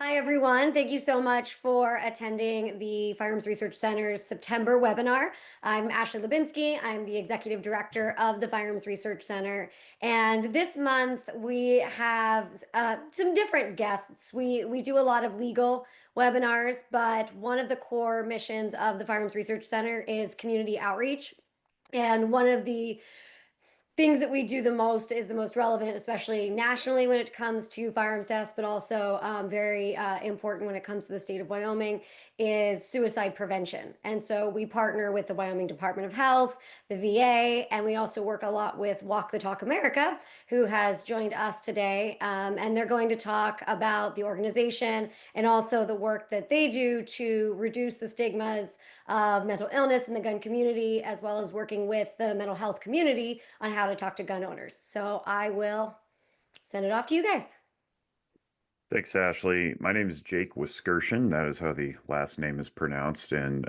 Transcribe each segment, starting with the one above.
Hi, everyone. Thank you so much for attending the Firearms Research Center's September webinar. I'm Ashley Lubinsky. I'm the Executive Director of the Firearms Research Center. And this month we have some different guests. We do a lot of legal webinars, but one of the core missions of the Firearms Research Center is community outreach. And one of the things that we do the most is the most relevant, especially nationally when it comes to firearms deaths, but also very important when it comes to the state of Wyoming, is suicide prevention. And so we partner with the Wyoming Department of Health, the VA, and we also work a lot with Walk the Talk America, who has joined us today. And they're going to talk about the organization and also the work that they do to reduce the stigmas of mental illness in the gun community, as well as working with the mental health community on how to talk to gun owners. So I will send it off to you guys. Thanks, Ashley. My name is Jake Wiskerchen. That is how the last name is pronounced. And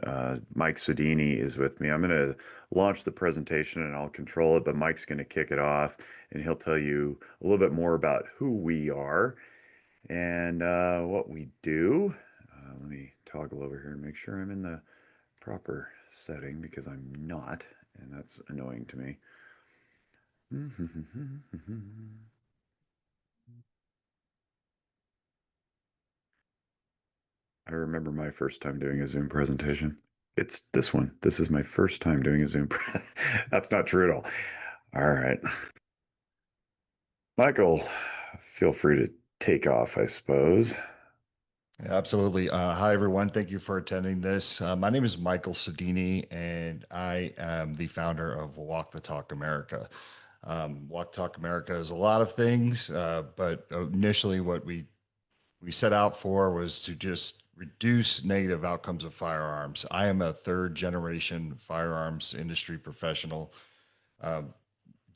Mike Sodini is with me. I'm going to launch the presentation and I'll control it, but Mike's going to kick it off and he'll tell you a little bit more about who we are and what we do. Let me toggle over here and make sure I'm in the proper setting because I'm not, and that's annoying to me. I remember my first time doing a Zoom presentation. It's this one. This is my first time doing a Zoom. That's not true at all. All right. Michael, feel free to take off, I suppose. Absolutely. Hi, everyone. Thank you for attending this. My name is Michael Sodini, and I am the founder of Walk the Talk America. Walk the Talk America is a lot of things, but initially, what we set out for was to just reduce negative outcomes of firearms. I am a third generation firearms industry professional.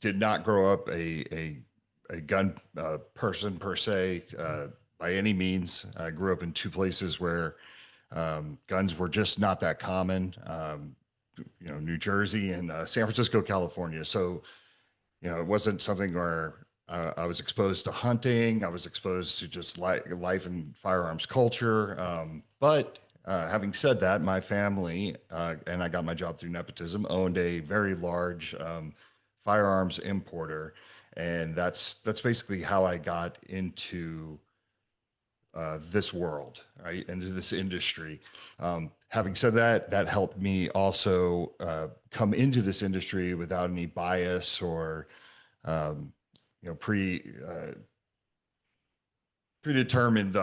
Did not grow up a gun person per se by any means. I grew up in two places where guns were just not that common. New Jersey and San Francisco, California. So, it wasn't something where I was exposed to hunting. I was exposed to just life and firearms culture. But having said that, my family, and I got my job through nepotism, owned a very large firearms importer. And that's basically how I got into this world, right, into this industry. Having said that, that helped me also come into this industry without any bias or um, predetermined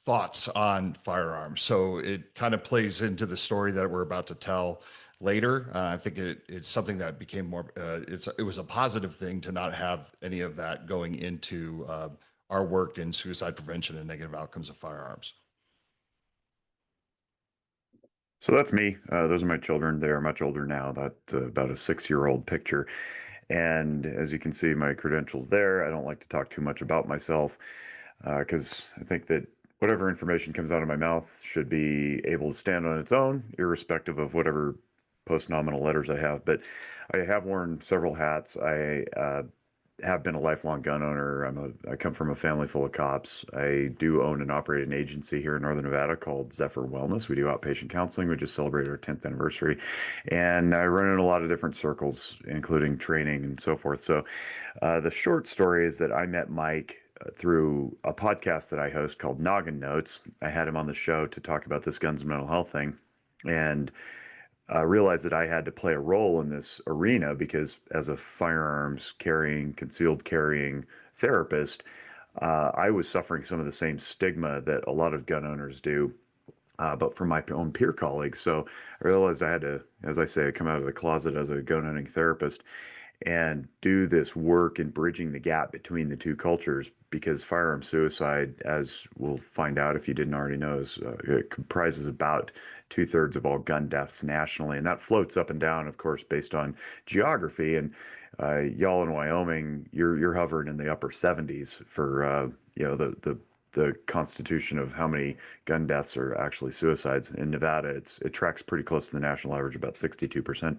thoughts on firearms. So it kind of plays into the story that we're about to tell later. I think it's something that became more. It was a positive thing to not have any of that going into our work in suicide prevention and negative outcomes of firearms. So that's me. Those are my children. They are much older now. That's about a 6-year-old picture. And as you can see, my credentials there. I don't like to talk too much about myself because I think that whatever information comes out of my mouth should be able to stand on its own, irrespective of whatever post-nominal letters I have. But I have worn several hats. I have been a lifelong gun owner. I come from a family full of cops. I do own and operate an agency here in Northern Nevada called Zephyr Wellness. We do outpatient counseling. We just celebrated our 10th anniversary, and I run in a lot of different circles, including training and so forth. So, the short story is that I met Mike through a podcast that I host called Noggin Notes. I had him on the show to talk about this guns and mental health thing, and realized that I had to play a role in this arena because, as a firearms carrying, concealed carrying therapist, I was suffering some of the same stigma that a lot of gun owners do, but from my own peer colleagues. So I realized I had to, as I say, come out of the closet as a gun owning therapist and do this work in bridging the gap between the two cultures because firearm suicide, as we'll find out if you didn't already know, it comprises about two-thirds of all gun deaths nationally, and that floats up and down, of course, based on geography. And y'all in Wyoming, you're hovering in the upper 70s for the constitution of how many gun deaths are actually suicides. In Nevada, it tracks pretty close to the national average, about 62%.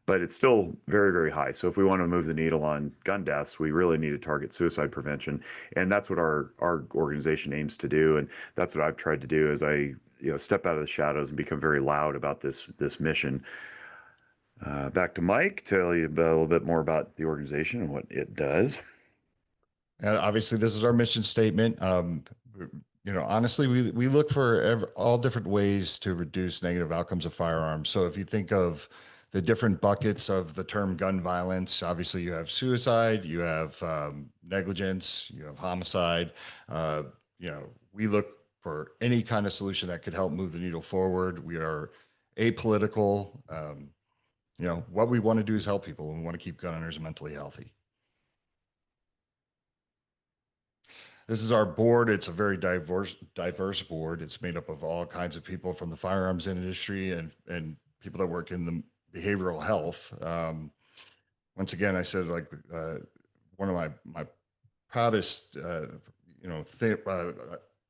but it's still very, very high. So if we want to move the needle on gun deaths, we really need to target suicide prevention, and that's what our organization aims to do. And that's what I've tried to do as I step out of the shadows and become very loud about this mission. Back to Mike, tell you about, a little bit more about the organization and what it does. And obviously, this is our mission statement. Honestly, we look for all different ways to reduce negative outcomes of firearms. So if you think of the different buckets of the term gun violence, obviously you have suicide, you have negligence, you have homicide. Uh, we look for any kind of solution that could help move the needle forward. We are apolitical. What we want to do is help people. We want to keep gun owners mentally healthy. This is our board. It's a very diverse board. It's made up of all kinds of people from the firearms industry and people that work in the behavioral health. Once again, I said one of my proudest,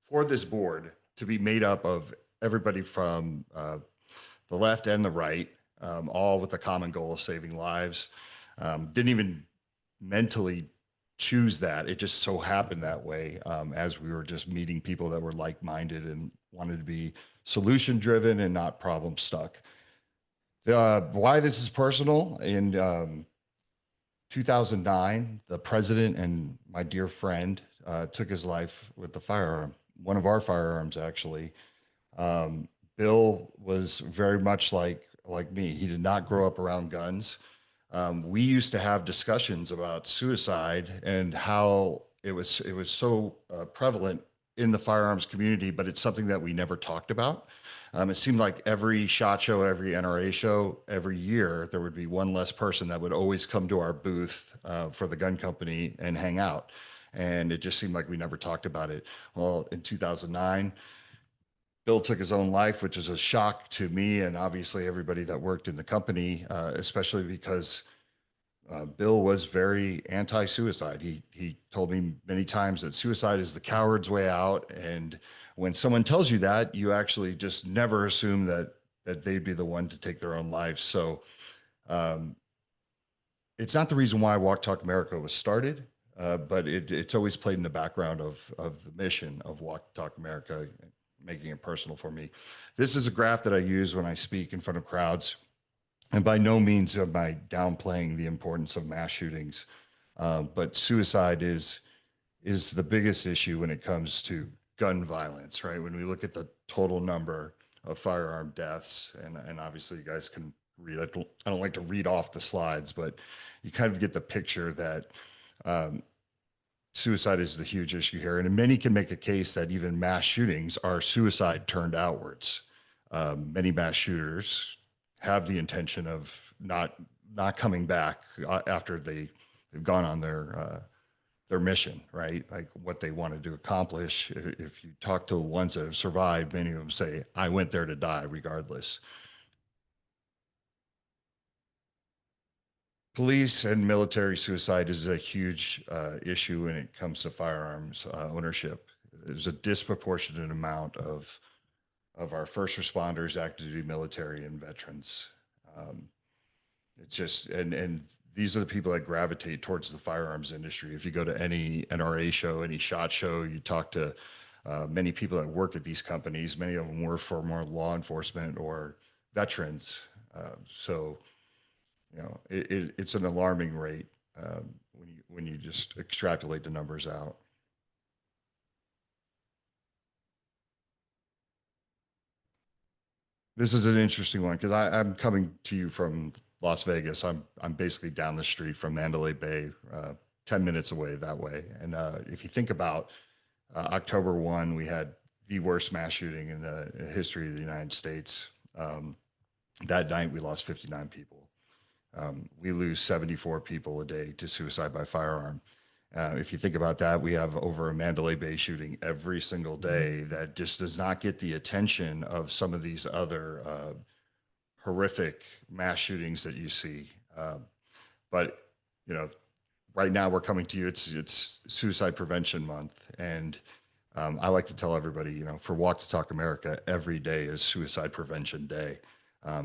for this board to be made up of everybody from the left and the right, all with a common goal of saving lives. Didn't even mentally choose that. It just so happened that way, as we were just meeting people that were like-minded and wanted to be solution-driven and not problem-stuck. Why this is personal, in 2009, the president and my dear friend took his life with the firearm, one of our firearms, actually. Bill was very much like me. He did not grow up around guns. We used to have discussions about suicide and how it was so prevalent in the firearms community, but it's something that we never talked about. It seemed like every SHOT Show, every NRA show, every year, there would be one less person that would always come to our booth for the gun company and hang out. And it just seemed like we never talked about it. Well, in 2009, Bill took his own life, which is a shock to me and obviously everybody that worked in the company, especially because Bill was very anti-suicide. He told me many times that suicide is the coward's way out, and when someone tells you that, you actually just never assume that they'd be the one to take their own lives. So it's not the reason why Walk Talk America was started, but it's always played in the background of the mission of Walk Talk America, making it personal for me. This is a graph that I use when I speak in front of crowds. And by no means am I downplaying the importance of mass shootings, but suicide is the biggest issue when it comes to gun violence, right? When we look at the total number of firearm deaths, and obviously you guys can read. I don't like to read off the slides, but you kind of get the picture that suicide is the huge issue here. And many can make a case that even mass shootings are suicide turned outwards. Many mass shooters have the intention of not coming back after they've gone on their mission, right? Like what they wanted to accomplish. If you talk to the ones that have survived, many of them say, "I went there to die regardless." Police and military suicide is a huge issue when it comes to firearms ownership. There's a disproportionate amount of our first responders, active duty military, and veterans. It's just, and these are the people that gravitate towards the firearms industry. If you go to any NRA show, any SHOT Show, you talk to many people that work at these companies. Many of them work for more law enforcement or veterans. So, it's an alarming rate when you just extrapolate the numbers out. This is an interesting one because I'm coming to you from Las Vegas. I'm basically down the street from Mandalay Bay, 10 minutes away that way. And if you think about October 1, we had the worst mass shooting in the history of the United States. That night, we lost 59 people. We lose 74 people a day to suicide by firearm. If you think about that, we have over a Mandalay Bay shooting every single day that just does not get the attention of some of these other horrific mass shootings that you see. But right now we're coming to you. It's Suicide Prevention Month, and I like to tell everybody, for Walk to Talk America, every day is Suicide Prevention Day,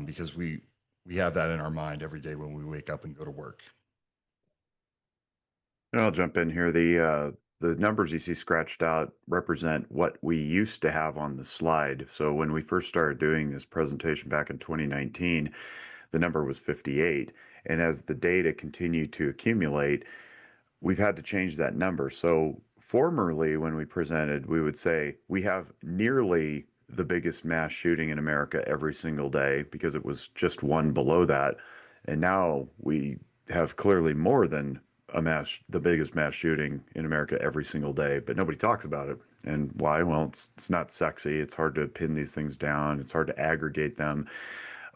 because we we have that in our mind every day when we wake up and go to work. And I'll jump in here. The numbers you see scratched out represent what we used to have on the slide. So when we first started doing this presentation back in 2019, the number was 58. And as the data continued to accumulate, we've had to change that number. So formerly, when we presented, we would say we have nearly the biggest mass shooting in America every single day because it was just one below that. And now we have clearly more than the biggest mass shooting in America every single day, but nobody talks about it. And why? Well, it's not sexy. It's hard to pin these things down. It's hard to aggregate them,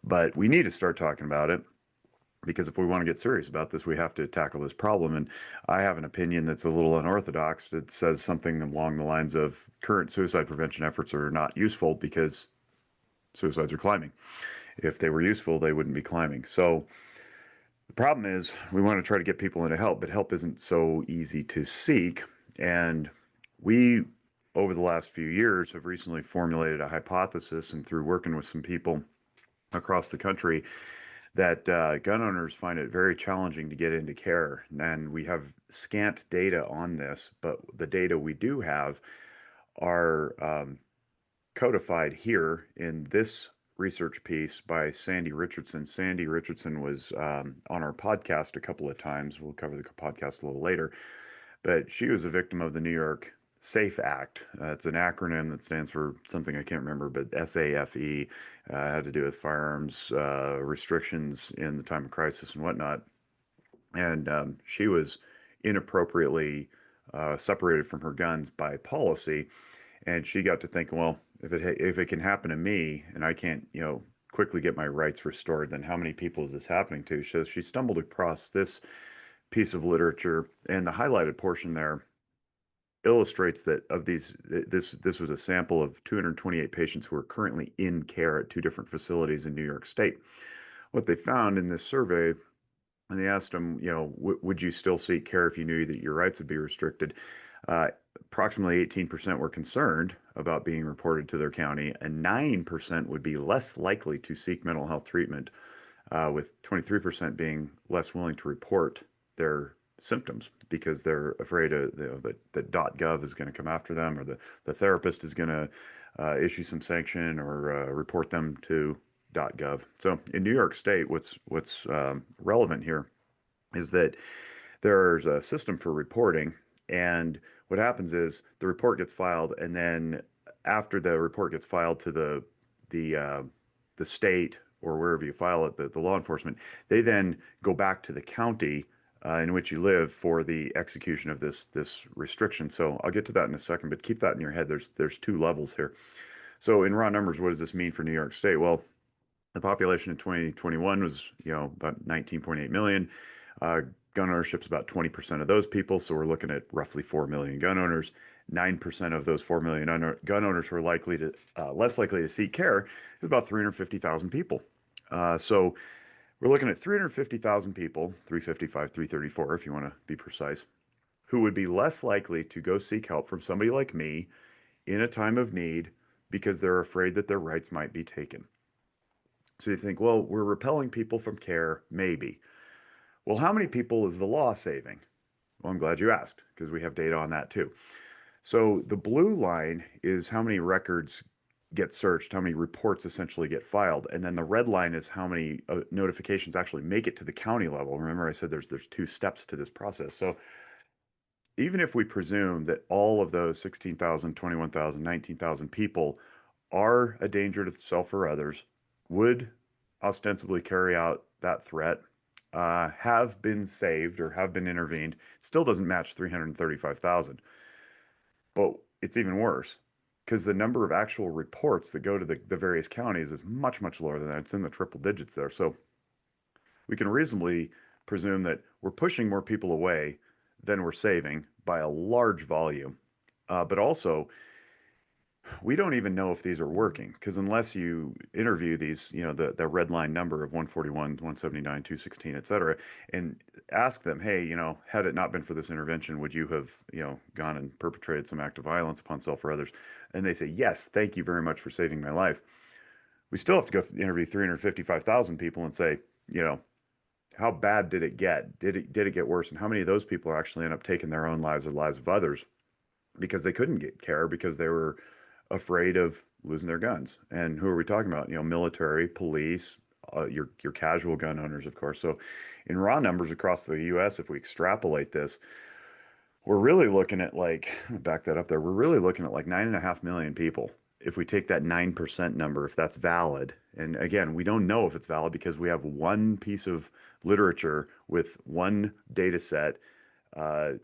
but we need to start talking about it because if we want to get serious about this, we have to tackle this problem. And I have an opinion that's a little unorthodox that says something along the lines of current suicide prevention efforts are not useful because suicides are climbing. If they were useful, they wouldn't be climbing. So the problem is we want to try to get people into help, but help isn't so easy to seek. And we, over the last few years, have recently formulated a hypothesis, and through working with some people across the country, that gun owners find it very challenging to get into care. And we have scant data on this, but the data we do have are codified here in this research piece by Sandy Richardson. Sandy Richardson was on our podcast a couple of times. We'll cover the podcast a little later. But she was a victim of the New York SAFE Act. It's an acronym that stands for something I can't remember, but SAFE had to do with firearms restrictions in the time of crisis and whatnot. And she was inappropriately separated from her guns by policy. And she got to thinking, well, if it can happen to me and I can't, quickly get my rights restored, then how many people is this happening to? So she stumbled across this piece of literature, and the highlighted portion there illustrates that of these, this was a sample of 228 patients who are currently in care at two different facilities in New York State. What they found in this survey, and they asked them, would you still seek care if you knew that your rights would be restricted? Approximately 18% were concerned about being reported to their county, and 9% would be less likely to seek mental health treatment, with 23% being less willing to report their symptoms because they're afraid that .gov is going to come after them, or the therapist is going to issue some sanction or report them to .gov. So in New York State, what's relevant here is that there's a system for reporting, and what happens is the report gets filed, and then after the report gets filed to the state or wherever you file it, the law enforcement, they then go back to the county in which you live for the execution of this restriction. So I'll get to that in a second, but keep that in your head. There's two levels here. So in raw numbers, what does this mean for New York State? Well, the population in 2021 was, about 19.8 million. Gun ownership is about 20% of those people. So we're looking at roughly 4 million gun owners. 9% of those 4 million gun owners who are less likely to seek care is about 350,000 people. So we're looking at 350,000 people, 355, 334, if you want to be precise, who would be less likely to go seek help from somebody like me in a time of need because they're afraid that their rights might be taken. So you think, well, we're repelling people from care, maybe. Well, how many people is the law saving? Well, I'm glad you asked, because we have data on that too. So the blue line is how many records get searched, how many reports essentially get filed, and then the red line is how many notifications actually make it to the county level. Remember, I said there's two steps to this process. So even if we presume that all of those 16,000, 21,000, 19,000 people are a danger to self or others, would ostensibly carry out that threat, have been saved or have been intervened, still doesn't match 335,000. But it's even worse because the number of actual reports that go to the various counties is much, much lower than that. It's in the triple digits there. So we can reasonably presume that we're pushing more people away than we're saving by a large volume. But also, we don't even know if these are working because unless you interview these, the red line number of 141, 179, 216, et cetera, and ask them, hey, had it not been for this intervention, would you have, gone and perpetrated some act of violence upon self or others? And they say, yes, thank you very much for saving my life. we still have to go interview 355,000 people and say, you know, how bad did it get? Did it get worse? And how many of those people actually end up taking their own lives or lives of others because they couldn't get care because they were afraid of losing their guns? And who are we talking about? You know, military, police, your casual gun owners, of course. So, in raw numbers across the U.S., if we extrapolate this, we're really looking at like, back that up there, we're really looking at like 9.5 million people. If we take that 9% number, if that's valid, and again, we don't know if it's valid because we have one piece of literature with one data set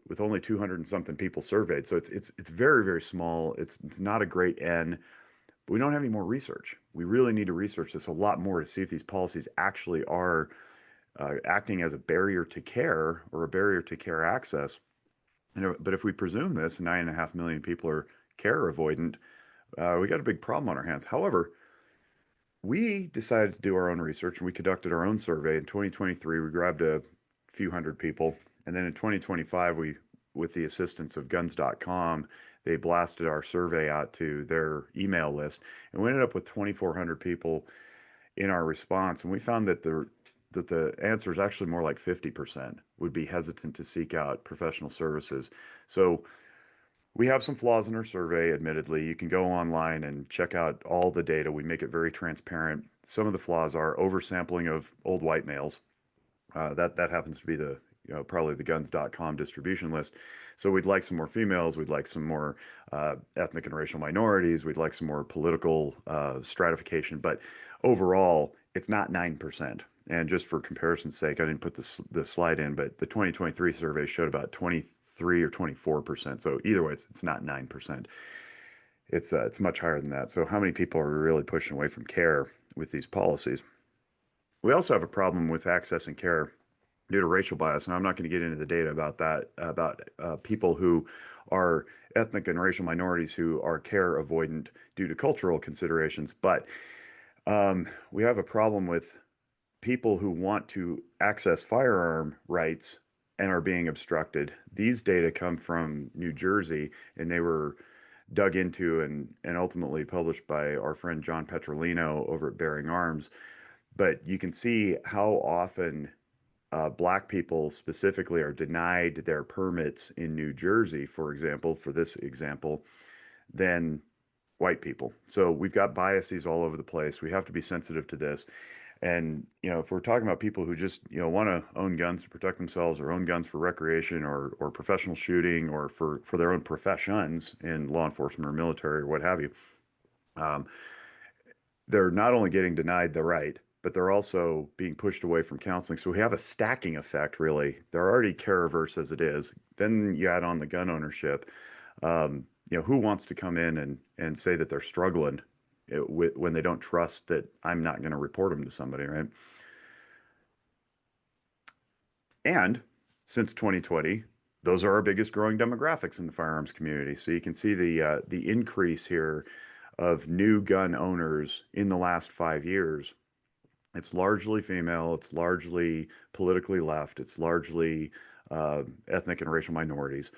with only 200 and something people surveyed. So it's very, very small. It's not a great N, but we don't have any more research. We really need to research this a lot more to see if these policies actually are acting as a barrier to care or a barrier to care access. But if we presume this, 9.5 million people are care avoidant, we got a big problem on our hands. However, we decided to do our own research and we conducted our own survey in 2023. We grabbed a few hundred people. And then in 2025, with the assistance of guns.com, they blasted our survey out to their email list. And we ended up with 2,400 people in our response. And we found that the answer is actually more like 50% would be hesitant to seek out professional services. So we have some flaws in our survey, admittedly. You can go online and check out all the data. We make it very transparent. Some of the flaws are oversampling of old white males. That happens to be probably the guns.com distribution list. So we'd like some more females. We'd like some more ethnic and racial minorities. We'd like some more political stratification. But overall, it's not 9%. And just for comparison's sake, I didn't put the slide in, but the 2023 survey showed about 23 or 24%. So either way, it's not 9%. It's much higher than that. So how many people are really pushing away from care with these policies? We also have a problem with accessing care due to racial bias, and I'm not going to get into the data about that, about people who are ethnic and racial minorities who are care avoidant due to cultural considerations. But we have a problem with people who want to access firearm rights and are being obstructed. These data come from New Jersey, and they were dug into and ultimately published by our friend John Petrolino over at Bearing Arms. But you can see how often Black people specifically are denied their permits in New Jersey, for example, for this example, than white people. So we've got biases all over the place. We have to be sensitive to this. And, if we're talking about people who just, want to own guns to protect themselves or own guns for recreation or professional shooting or for their own professions in law enforcement or military or what have you, they're not only getting denied the right, but they're also being pushed away from counseling. So we have a stacking effect, really. They're already care averse as it is. Then you add on the gun ownership. Who wants to come in and say that they're struggling when they don't trust that I'm not going to report them to somebody, right? And since 2020, those are our biggest growing demographics in the firearms community. So you can see the increase here of new gun owners in the last 5 years. It's largely female. It's largely politically left. It's largely ethnic and racial minorities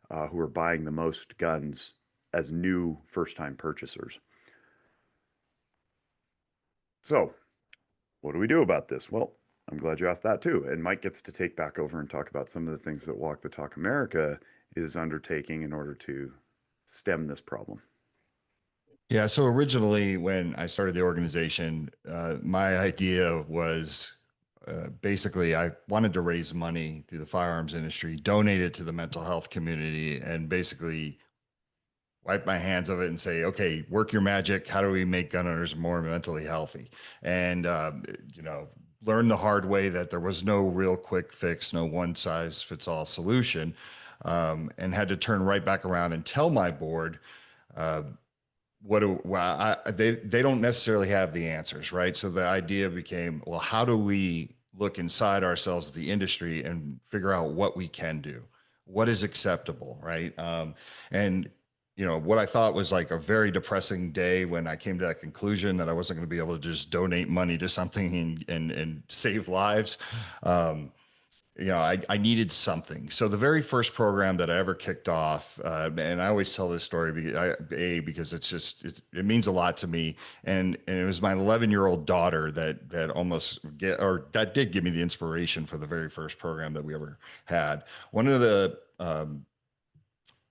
who are buying the most guns as new first-time purchasers. So, what do we do about this? Well, I'm glad you asked that too. And Mike gets to take back over and talk about some of the things that Walk the Talk America is undertaking in order to stem this problem. Yeah. So originally, when I started the organization, my idea was basically I wanted to raise money through the firearms industry, donate it to the mental health community, and basically wipe my hands of it and say, okay, work your magic. How do we make gun owners more mentally healthy? And, learn the hard way that there was no real quick fix, no one size fits all solution, and had to turn right back around and tell my board, they don't necessarily have the answers, right? So the idea became, well, how do we look inside ourselves, the industry, and figure out what we can do, what is acceptable, right? And what I thought was like a very depressing day when I came to that conclusion that I wasn't going to be able to just donate money to something and save lives. I needed something. So the very first program that I ever kicked off, and I always tell this story because it means a lot to me. And it was my 11-year-old daughter that did give me the inspiration for the very first program that we ever had. One of the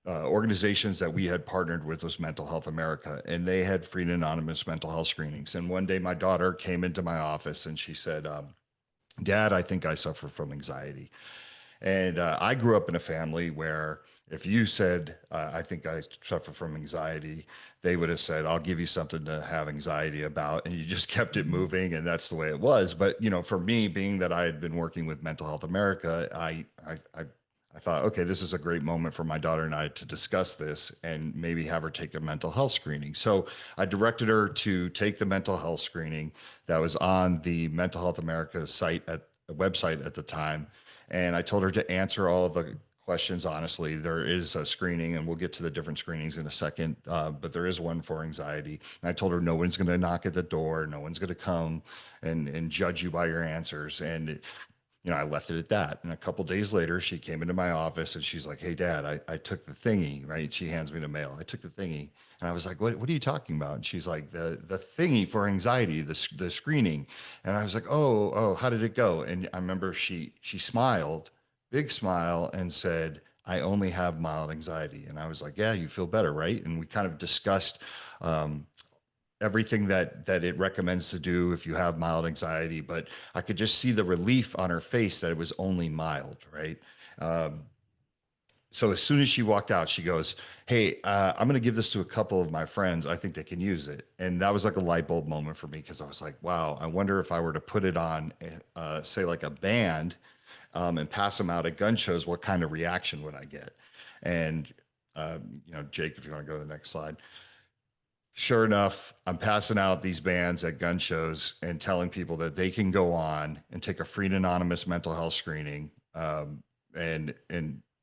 organizations that we had partnered with was Mental Health America, and they had free and anonymous mental health screenings. And one day my daughter came into my office and she said, Dad, I think I suffer from anxiety. And I grew up in a family where if you said, I think I suffer from anxiety, they would have said, I'll give you something to have anxiety about. And you just kept it moving. And that's the way it was. But, for me, being that I had been working with Mental Health America, I thought, okay, this is a great moment for my daughter and I to discuss this and maybe have her take a mental health screening. So I directed her to take the mental health screening that was on the Mental Health America website at the time. And I told her to answer all of the questions honestly. There is a screening, and we'll get to the different screenings in a second, but there is one for anxiety. And I told her no one's going to knock at the door, no one's going to come and judge you by your answers. And I left it at that. And a couple days later, she came into my office and she's like, "Hey, Dad, I took the thingy," right? She hands me the mail. I took the thingy. And I was like, what are you talking about? And she's like, the thingy for anxiety, the screening. And I was like, oh, how did it go? And I remember she smiled, big smile, and said, "I only have mild anxiety." And I was like, "Yeah, you feel better, right?" And we kind of discussed everything that it recommends to do if you have mild anxiety, but I could just see the relief on her face that it was only mild, right? So as soon as she walked out, she goes, "Hey, I'm going to give this to a couple of my friends. I think they can use it." And that was like a light bulb moment for me because I was like, wow, I wonder if I were to put it on, say, like a band and pass them out at gun shows, what kind of reaction would I get? And, Jake, if you want to go to the next slide. Sure enough, I'm passing out these bands at gun shows and telling people that they can go on and take a free and anonymous mental health screening, and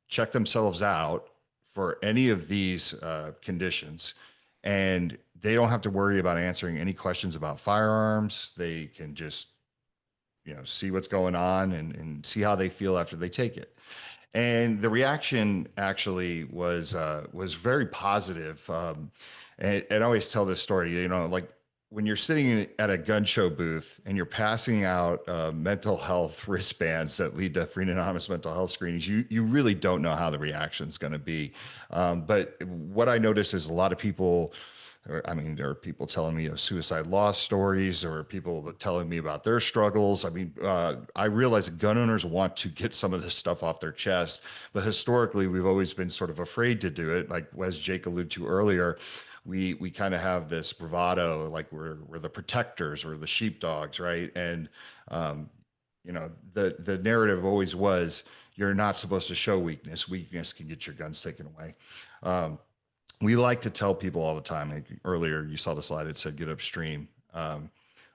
check themselves out for any of these conditions. And they don't have to worry about answering any questions about firearms. They can just, see what's going on and see how they feel after they take it. And the reaction actually was very positive. And I always tell this story, like when you're sitting at a gun show booth and you're passing out mental health wristbands that lead to free and anonymous mental health screenings, you really don't know how the reaction is going to be. But what I notice is a lot of people. There are people telling me of suicide loss stories or people telling me about their struggles. I realize gun owners want to get some of this stuff off their chest, but historically, we've always been sort of afraid to do it. Like as Jake alluded to earlier, we kind of have this bravado, like we're the protectors, we're the sheepdogs, right? And the narrative always was you're not supposed to show weakness. Weakness can get your guns taken away. We like to tell people all the time. Like earlier, you saw the slide. It said get upstream.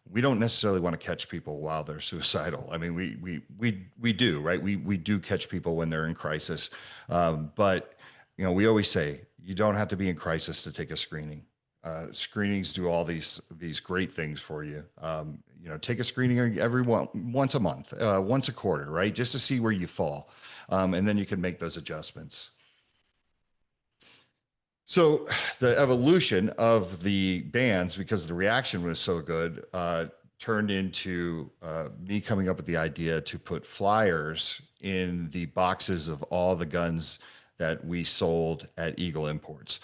We don't necessarily want to catch people while they're suicidal. We do, right? We do catch people when they're in crisis, but we always say you don't have to be in crisis to take a screening. Screenings do all these great things for you. Take a screening once a month, once a quarter, right? Just to see where you fall, and then you can make those adjustments. So the evolution of the bands, because the reaction was so good, turned into me coming up with the idea to put flyers in the boxes of all the guns that we sold at Eagle Imports.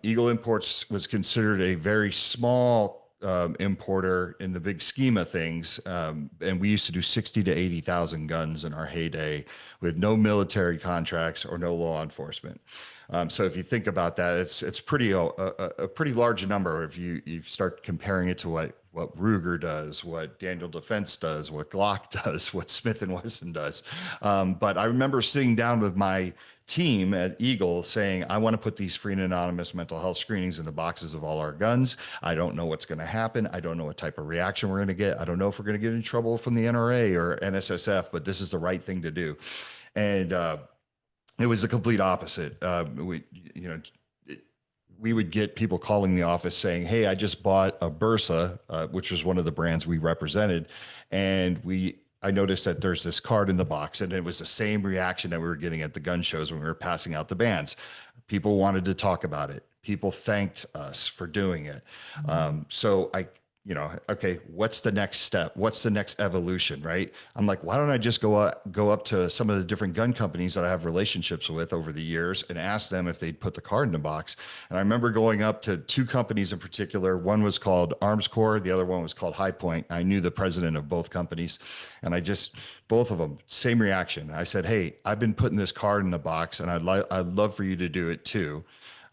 Eagle Imports was considered a very small importer in the big scheme of things. And we used to do 60 to 80,000 guns in our heyday with no military contracts or no law enforcement. So if you think about that, it's pretty a pretty large number if you start comparing it to what Ruger does, what Daniel Defense does, what Glock does, what Smith & Wesson does. But I remember sitting down with my team at Eagle saying, I want to put these free and anonymous mental health screenings in the boxes of all our guns. I don't know what's going to happen. I don't know what type of reaction we're going to get. I don't know if we're going to get in trouble from the NRA or NSSF, but this is the right thing to do. And it was the complete opposite. We would get people calling the office saying, "Hey, I just bought a Bursa," which was one of the brands we represented, and we I noticed that there's this card in the box, and it was the same reaction that we were getting at the gun shows when we were passing out the bands. People wanted to talk about it. People thanked us for doing it. So I, okay, what's the next step? What's the next evolution, right? I'm like, why don't I just go up to some of the different gun companies that I have relationships with over the years and ask them if they'd put the card in the box? And I remember going up to two companies in particular. One was called Arms Corps. The other one was called High Point. I knew the president of both companies, and both of them, same reaction. I said, hey, I've been putting this card in the box, and I'd love for you to do it too.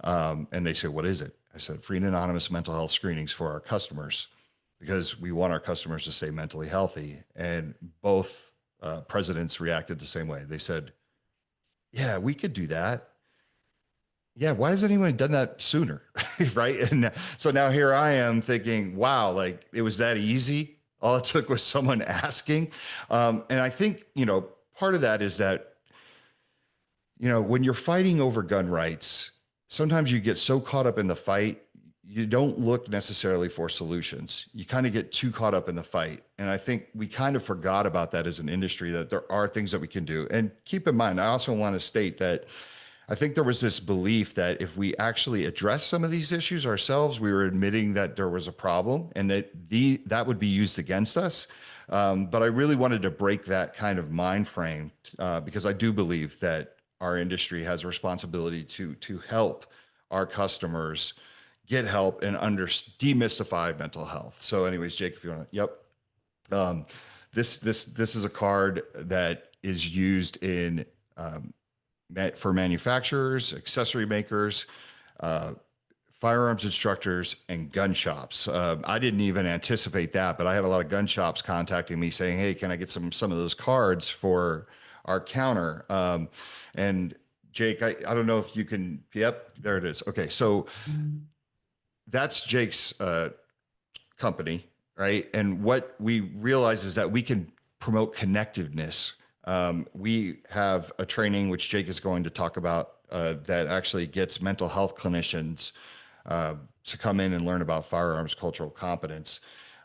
And they said, what is it? I said, free and anonymous mental health screenings for our customers, because we want our customers to stay mentally healthy. And both presidents reacted the same way. They said, yeah, we could do that. Yeah, why hasn't anyone done that sooner? Right. And so now here I am thinking, wow, like it was that easy. All it took was someone asking. And I think, part of that is that, when you're fighting over gun rights, sometimes you get so caught up in the fight, you don't look necessarily for solutions. You kind of get too caught up in the fight. And I think we kind of forgot about that as an industry, that there are things that we can do. And keep in mind, I also want to state that I think there was this belief that if we actually address some of these issues ourselves, we were admitting that there was a problem, and that would be used against us. But I really wanted to break that kind of mind frame, because I do believe that our industry has a responsibility to help our customers get help and demystify mental health. So anyways, Jake, if you want to, yep. This is a card that is used in, for manufacturers, accessory makers, firearms instructors, and gun shops. I didn't even anticipate that, but I had a lot of gun shops contacting me saying, hey, can I get some of those cards for our counter? And Jake, I don't know if you can, yep, there it is. Okay. So that's Jake's company, right? And what we realize is that we can promote connectiveness. We have a training, which Jake is going to talk about, that actually gets mental health clinicians to come in and learn about firearms cultural competence,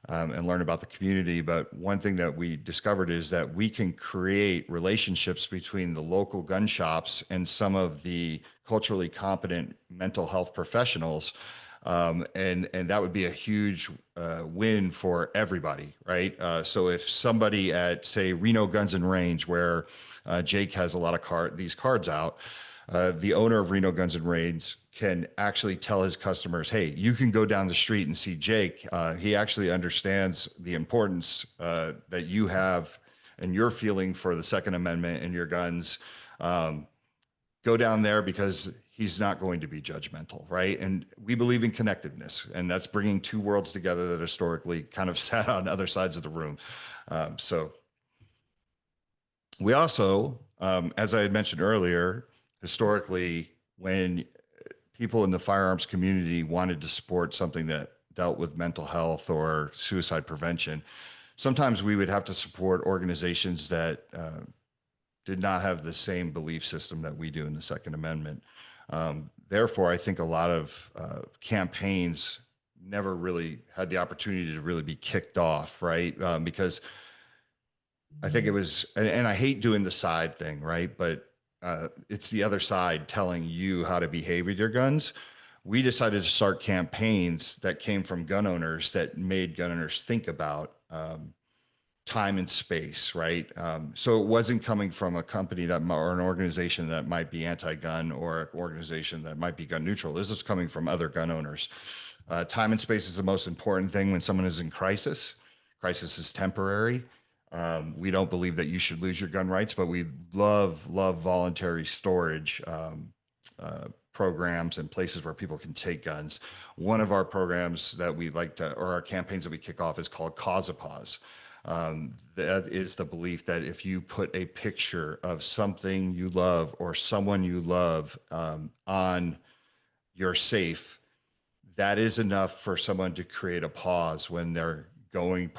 and learn about the community. But one thing that we discovered is that we can create relationships between the local gun shops and some of the culturally competent mental health professionals. And that would be a huge win for everybody, right? So if somebody at, say, Reno Guns and Range, where Jake has a lot of these cards out, the owner of Reno Guns and Range can actually tell his customers, hey, you can go down the street and see Jake. He actually understands the importance that you have and you're feeling for the Second Amendment and your guns. Go down there, because he's not going to be judgmental, right? And we believe in connectiveness, and that's bringing two worlds together that historically kind of sat on other sides of the room. So we also, as I had mentioned earlier, historically, when people in the firearms community wanted to support something that dealt with mental health or suicide prevention, sometimes we would have to support organizations that did not have the same belief system that we do in the Second Amendment. Therefore, I think a lot of campaigns never really had the opportunity to really be kicked off, right? Because I think it was, and I hate doing the side thing, right? But it's the other side telling you how to behave with your guns. We decided to start campaigns that came from gun owners that made gun owners think about time and space, right? So it wasn't coming from a company or an organization that might be anti-gun, or an organization that might be gun neutral. This is coming from other gun owners. Time and space is the most important thing when someone is in crisis. Crisis is temporary. We don't believe that you should lose your gun rights, but we love voluntary storage programs and places where people can take guns. One of our programs that we like to, or our campaigns that we kick off, is called Cause a Pause. That is the belief that if you put a picture of something you love or someone you love on your safe, that is enough for someone to create a pause when they're going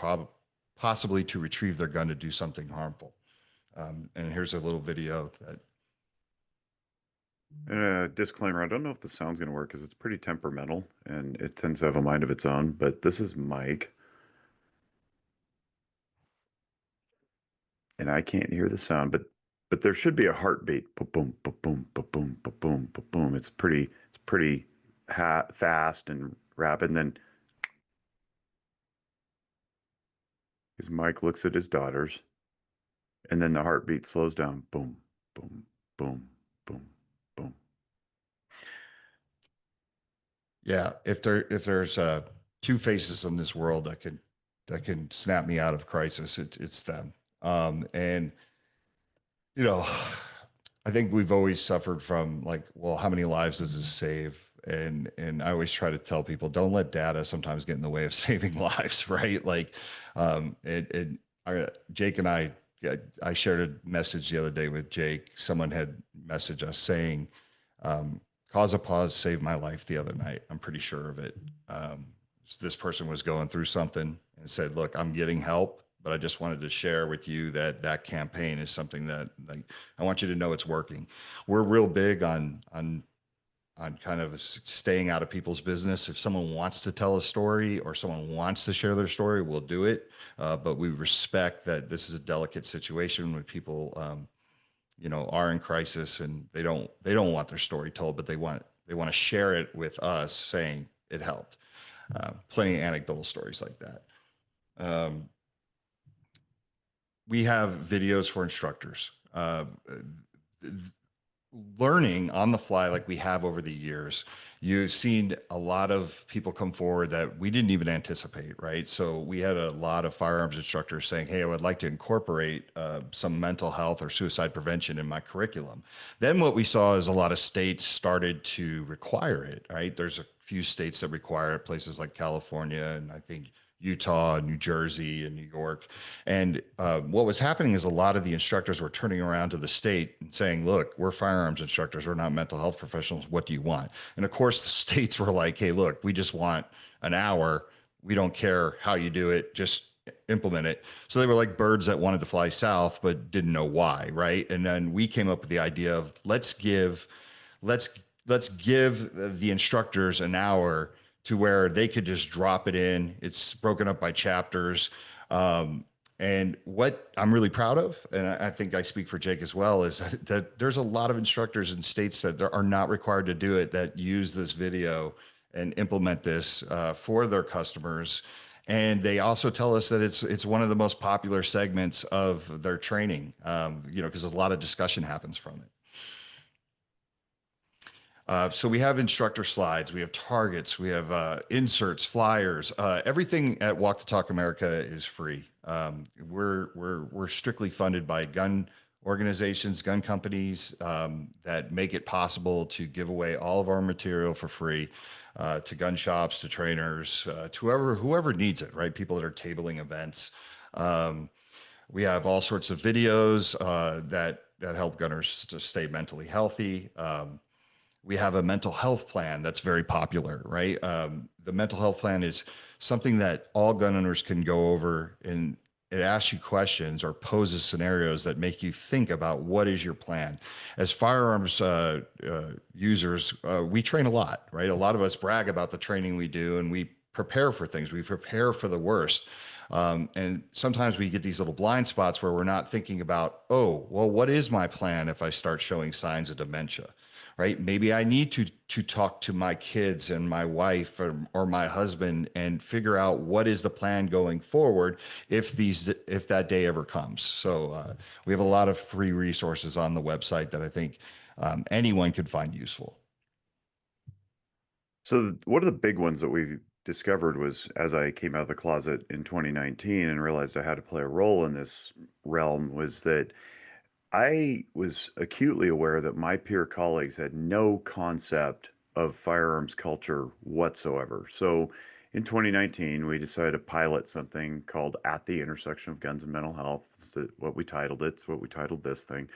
possibly to retrieve their gun to do something harmful. And here's a little video that. Disclaimer, I don't know if the sound's going to work because it's pretty temperamental and it tends to have a mind of its own, but this is Mike. and I can't hear the sound, but there should be a heartbeat. Boom, boom, boom, boom, boom, boom, boom. It's pretty fast and rapid. And then his Mike looks at his daughters, and then the heartbeat slows down. Boom, boom, boom, boom, boom. Yeah, if there's two faces in this world that can snap me out of crisis, it's them. And you know, I think we've always suffered from like, well, how many lives does this save? And I always try to tell people, don't let data sometimes get in the way of saving lives, right? Like, Jake and I shared a message the other day with Jake. Someone had messaged us saying, cause a pause saved my life the other night. I'm pretty sure of it. This person was going through something and said, look, I'm getting help, but I just wanted to share with you that that campaign is something that like, I want you to know it's working. We're real big on kind of staying out of people's business. If someone wants to tell a story or someone wants to share their story, we'll do it. But we respect that this is a delicate situation when people, are in crisis and they don't want their story told, but they want to share it with us, saying it helped. Plenty of anecdotal stories like that. Um, we have videos for instructors. Learning on the fly like we have over the years, you've seen a lot of people come forward that we didn't even anticipate, right? So we had a lot of firearms instructors saying, hey, I would like to incorporate some mental health or suicide prevention in my curriculum. Then what we saw is a lot of states started to require it, right? There's a few states that require it, places like California, and I think Utah, New Jersey, and New York. And what was happening is a lot of the instructors were turning around to the state and saying, look, we're firearms instructors. We're not mental health professionals. What do you want? And of course, the states were like, hey, look, we just want an hour. We don't care how you do it. Just implement it. So they were like birds that wanted to fly south, but didn't know why. Right. And then we came up with the idea of let's let's give the instructors an hour to where they could just drop it in. It's broken up by chapters. Um, and what I'm really proud of, and I think I speak for Jake as well, is that there's a lot of instructors in states that are not required to do it that use this video and implement this for their customers. And they also tell us that it's one of the most popular segments of their training, because a lot of discussion happens from it. So we have instructor slides, we have targets, we have inserts, flyers. Everything at Walk the Talk America is free. We're strictly funded by gun organizations, gun companies that make it possible to give away all of our material for free to gun shops, to trainers, to whoever needs it. Right, people that are tabling events. We have all sorts of videos that help gunners to stay mentally healthy. We have a mental health plan that's very popular, right? The mental health plan is something that all gun owners can go over, and it asks you questions or poses scenarios that make you think about what is your plan. As firearms users, we train a lot, right? A lot of us brag about the training we do, and we prepare for things. We prepare for the worst. And sometimes we get these little blind spots where we're not thinking about, oh, well, what is my plan if I start showing signs of dementia? Right? Maybe I need to talk to my kids and my wife or my husband and figure out what is the plan going forward if that day ever comes. So we have a lot of free resources on the website that I think anyone could find useful. So one of the big ones that we discovered was as I came out of the closet in 2019 and realized I had to play a role in this realm was that I was acutely aware that my peer colleagues had no concept of firearms culture whatsoever. So in 2019, we decided to pilot something called At the Intersection of Guns and Mental Health. It's what we titled it. It's what we titled this thing.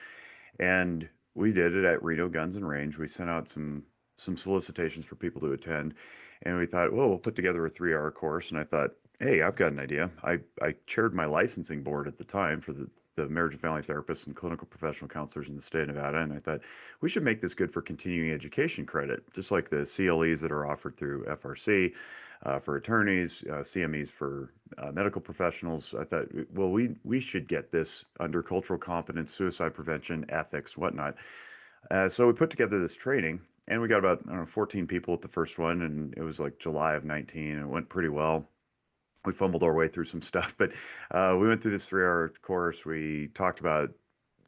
And we did it at Reno Guns and Range. We sent out some solicitations for people to attend. And we thought, well, we'll put together a 3-hour course. And I thought, hey, I've got an idea. I chaired my licensing board at the time the marriage and family therapists and clinical professional counselors in the state of Nevada. And I thought we should make this good for continuing education credit, just like the CLEs that are offered through FRC for attorneys, CMEs for medical professionals. I thought, well, we should get this under cultural competence, suicide prevention, ethics, whatnot. So we put together this training, and we got about, I don't know, 14 people at the first one, and it was like July of 19, and it went pretty well. We fumbled our way through some stuff, but we went through this 3-hour course. We talked about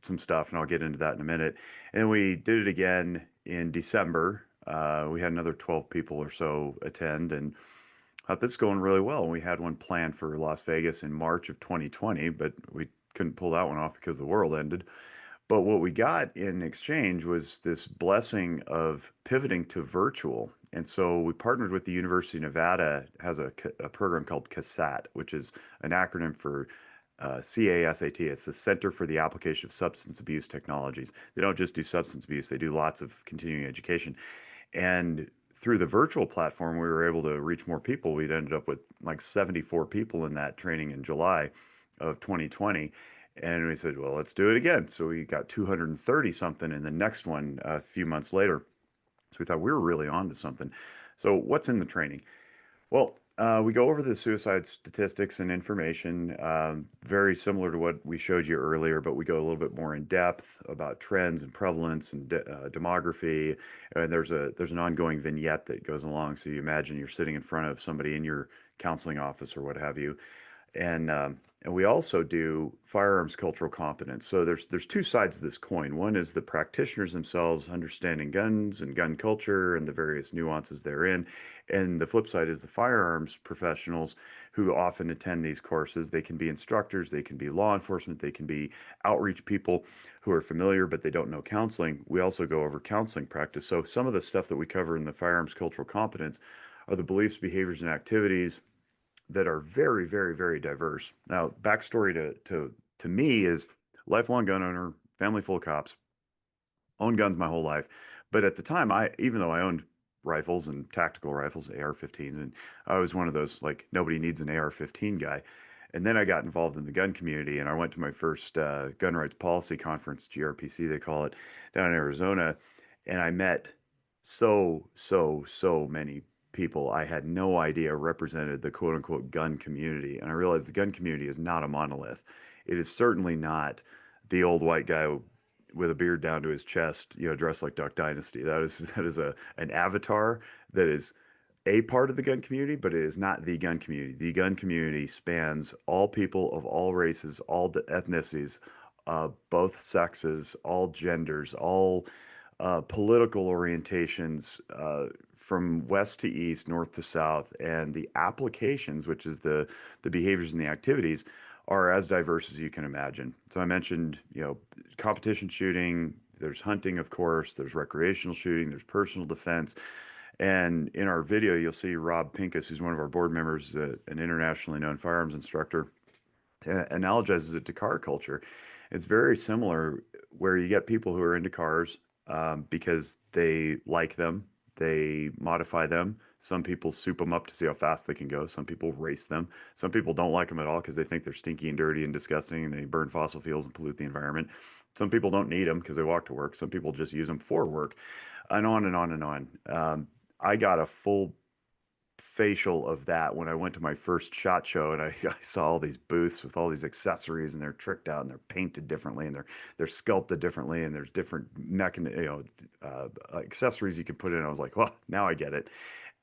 some stuff, and I'll get into that in a minute. And we did it again in December. We had another 12 people or so attend, and thought this is going really well. We had one planned for Las Vegas in March of 2020, but we couldn't pull that one off because the world ended. But what we got in exchange was this blessing of pivoting to virtual. And so we partnered with the University of Nevada, has a program called CASAT, which is an acronym for CASAT. It's the Center for the Application of Substance Abuse Technologies. They don't just do substance abuse, they do lots of continuing education. And through the virtual platform, we were able to reach more people. We'd ended up with like 74 people in that training in July of 2020. And we said, well, let's do it again. So we got 230 something in the next one a few months later. So we thought we were really on to something. So what's in the training? Well, we go over the suicide statistics and information, very similar to what we showed you earlier, but we go a little bit more in depth about trends and prevalence and demography. And there's an ongoing vignette that goes along. So you imagine you're sitting in front of somebody in your counseling office or what have you. And we also do firearms cultural competence. So there's two sides of this coin. One is the practitioners themselves understanding guns and gun culture and the various nuances therein. And the flip side is the firearms professionals who often attend these courses. They can be instructors, they can be law enforcement, they can be outreach people who are familiar, but they don't know counseling. We also go over counseling practice. So some of the stuff that we cover in the firearms cultural competence are the beliefs, behaviors, and activities that are very, very, very diverse. Now, backstory to me is lifelong gun owner, family full of cops, owned guns my whole life. But at the time, even though I owned rifles and tactical rifles, AR-15s, and I was one of those like nobody needs an AR-15 guy. And then I got involved in the gun community, and I went to my first gun rights policy conference, GRPC they call it, down in Arizona, and I met so many people I had no idea represented the quote unquote gun community. And I realized the gun community is not a monolith. It is certainly not the old white guy with a beard down to his chest, dressed like Duck Dynasty. That is an avatar that is a part of the gun community, but it is not the gun community. The gun community spans all people of all races, all ethnicities, both sexes, all genders, all political orientations, from west to east, north to south, and the applications, which is the behaviors and the activities, are as diverse as you can imagine. So I mentioned, competition shooting, there's hunting, of course, there's recreational shooting, there's personal defense. And in our video, you'll see Rob Pincus, who's one of our board members, an internationally known firearms instructor, analogizes it to car culture. It's very similar where you get people who are into cars because they like them. They modify them. Some people soup them up to see how fast they can go. Some people race them. Some people don't like them at all because they think they're stinky and dirty and disgusting and they burn fossil fuels and pollute the environment. Some people don't need them because they walk to work. Some people just use them for work, and on and on and on. I got a full facial of that when I went to my first SHOT Show, and I saw all these booths with all these accessories, and they're tricked out and they're painted differently and they're sculpted differently, and there's different accessories you can put in. I was like, well, now I get it.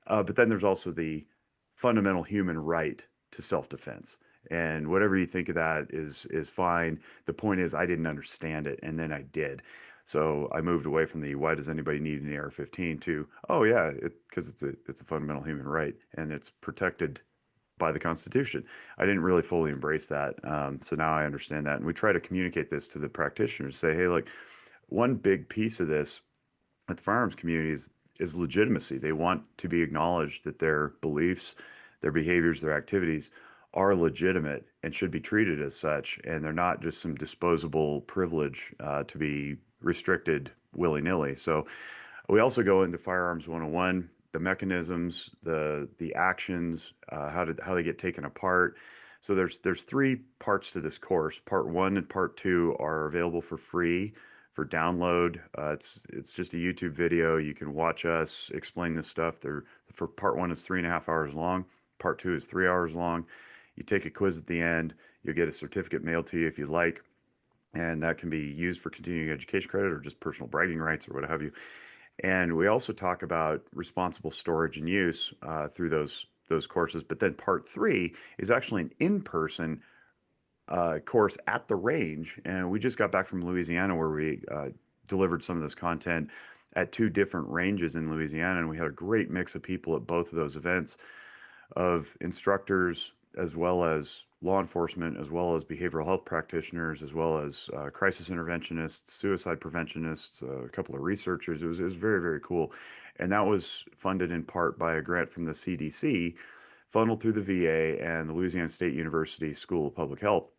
But then there's also the fundamental human right to self-defense. And whatever you think of that is fine. The point is, I didn't understand it, and then I did. So I moved away from the why does anybody need an AR-15 to, oh yeah, because it's a fundamental human right and it's protected by the Constitution. I didn't really fully embrace that. So now I understand that. And we try to communicate this to the practitioners, say, hey, look, one big piece of this at the firearms community is legitimacy. They want to be acknowledged that their beliefs, their behaviors, their activities are legitimate and should be treated as such. And they're not just some disposable privilege to be restricted willy-nilly. So we also go into Firearms 101, the mechanisms, the actions, how they get taken apart. So there's three parts to this course. Part one and part two are available for free for download. It's just a YouTube video. You can watch us explain this stuff. For part one, it's 3.5 hours long. Part two is 3 hours long. You take a quiz at the end. You'll get a certificate mailed to you if you'd like, and that can be used for continuing education credit or just personal bragging rights or what have you. And we also talk about responsible storage and use through those courses. But then part three is actually an in-person course at the range. And we just got back from Louisiana where we delivered some of this content at two different ranges in Louisiana. And we had a great mix of people at both of those events, of instructors, as well as law enforcement, as well as behavioral health practitioners, as well as crisis interventionists, suicide preventionists, a couple of researchers. It was very, very cool. And that was funded in part by a grant from the CDC, funneled through the VA and the Louisiana State University School of Public Health.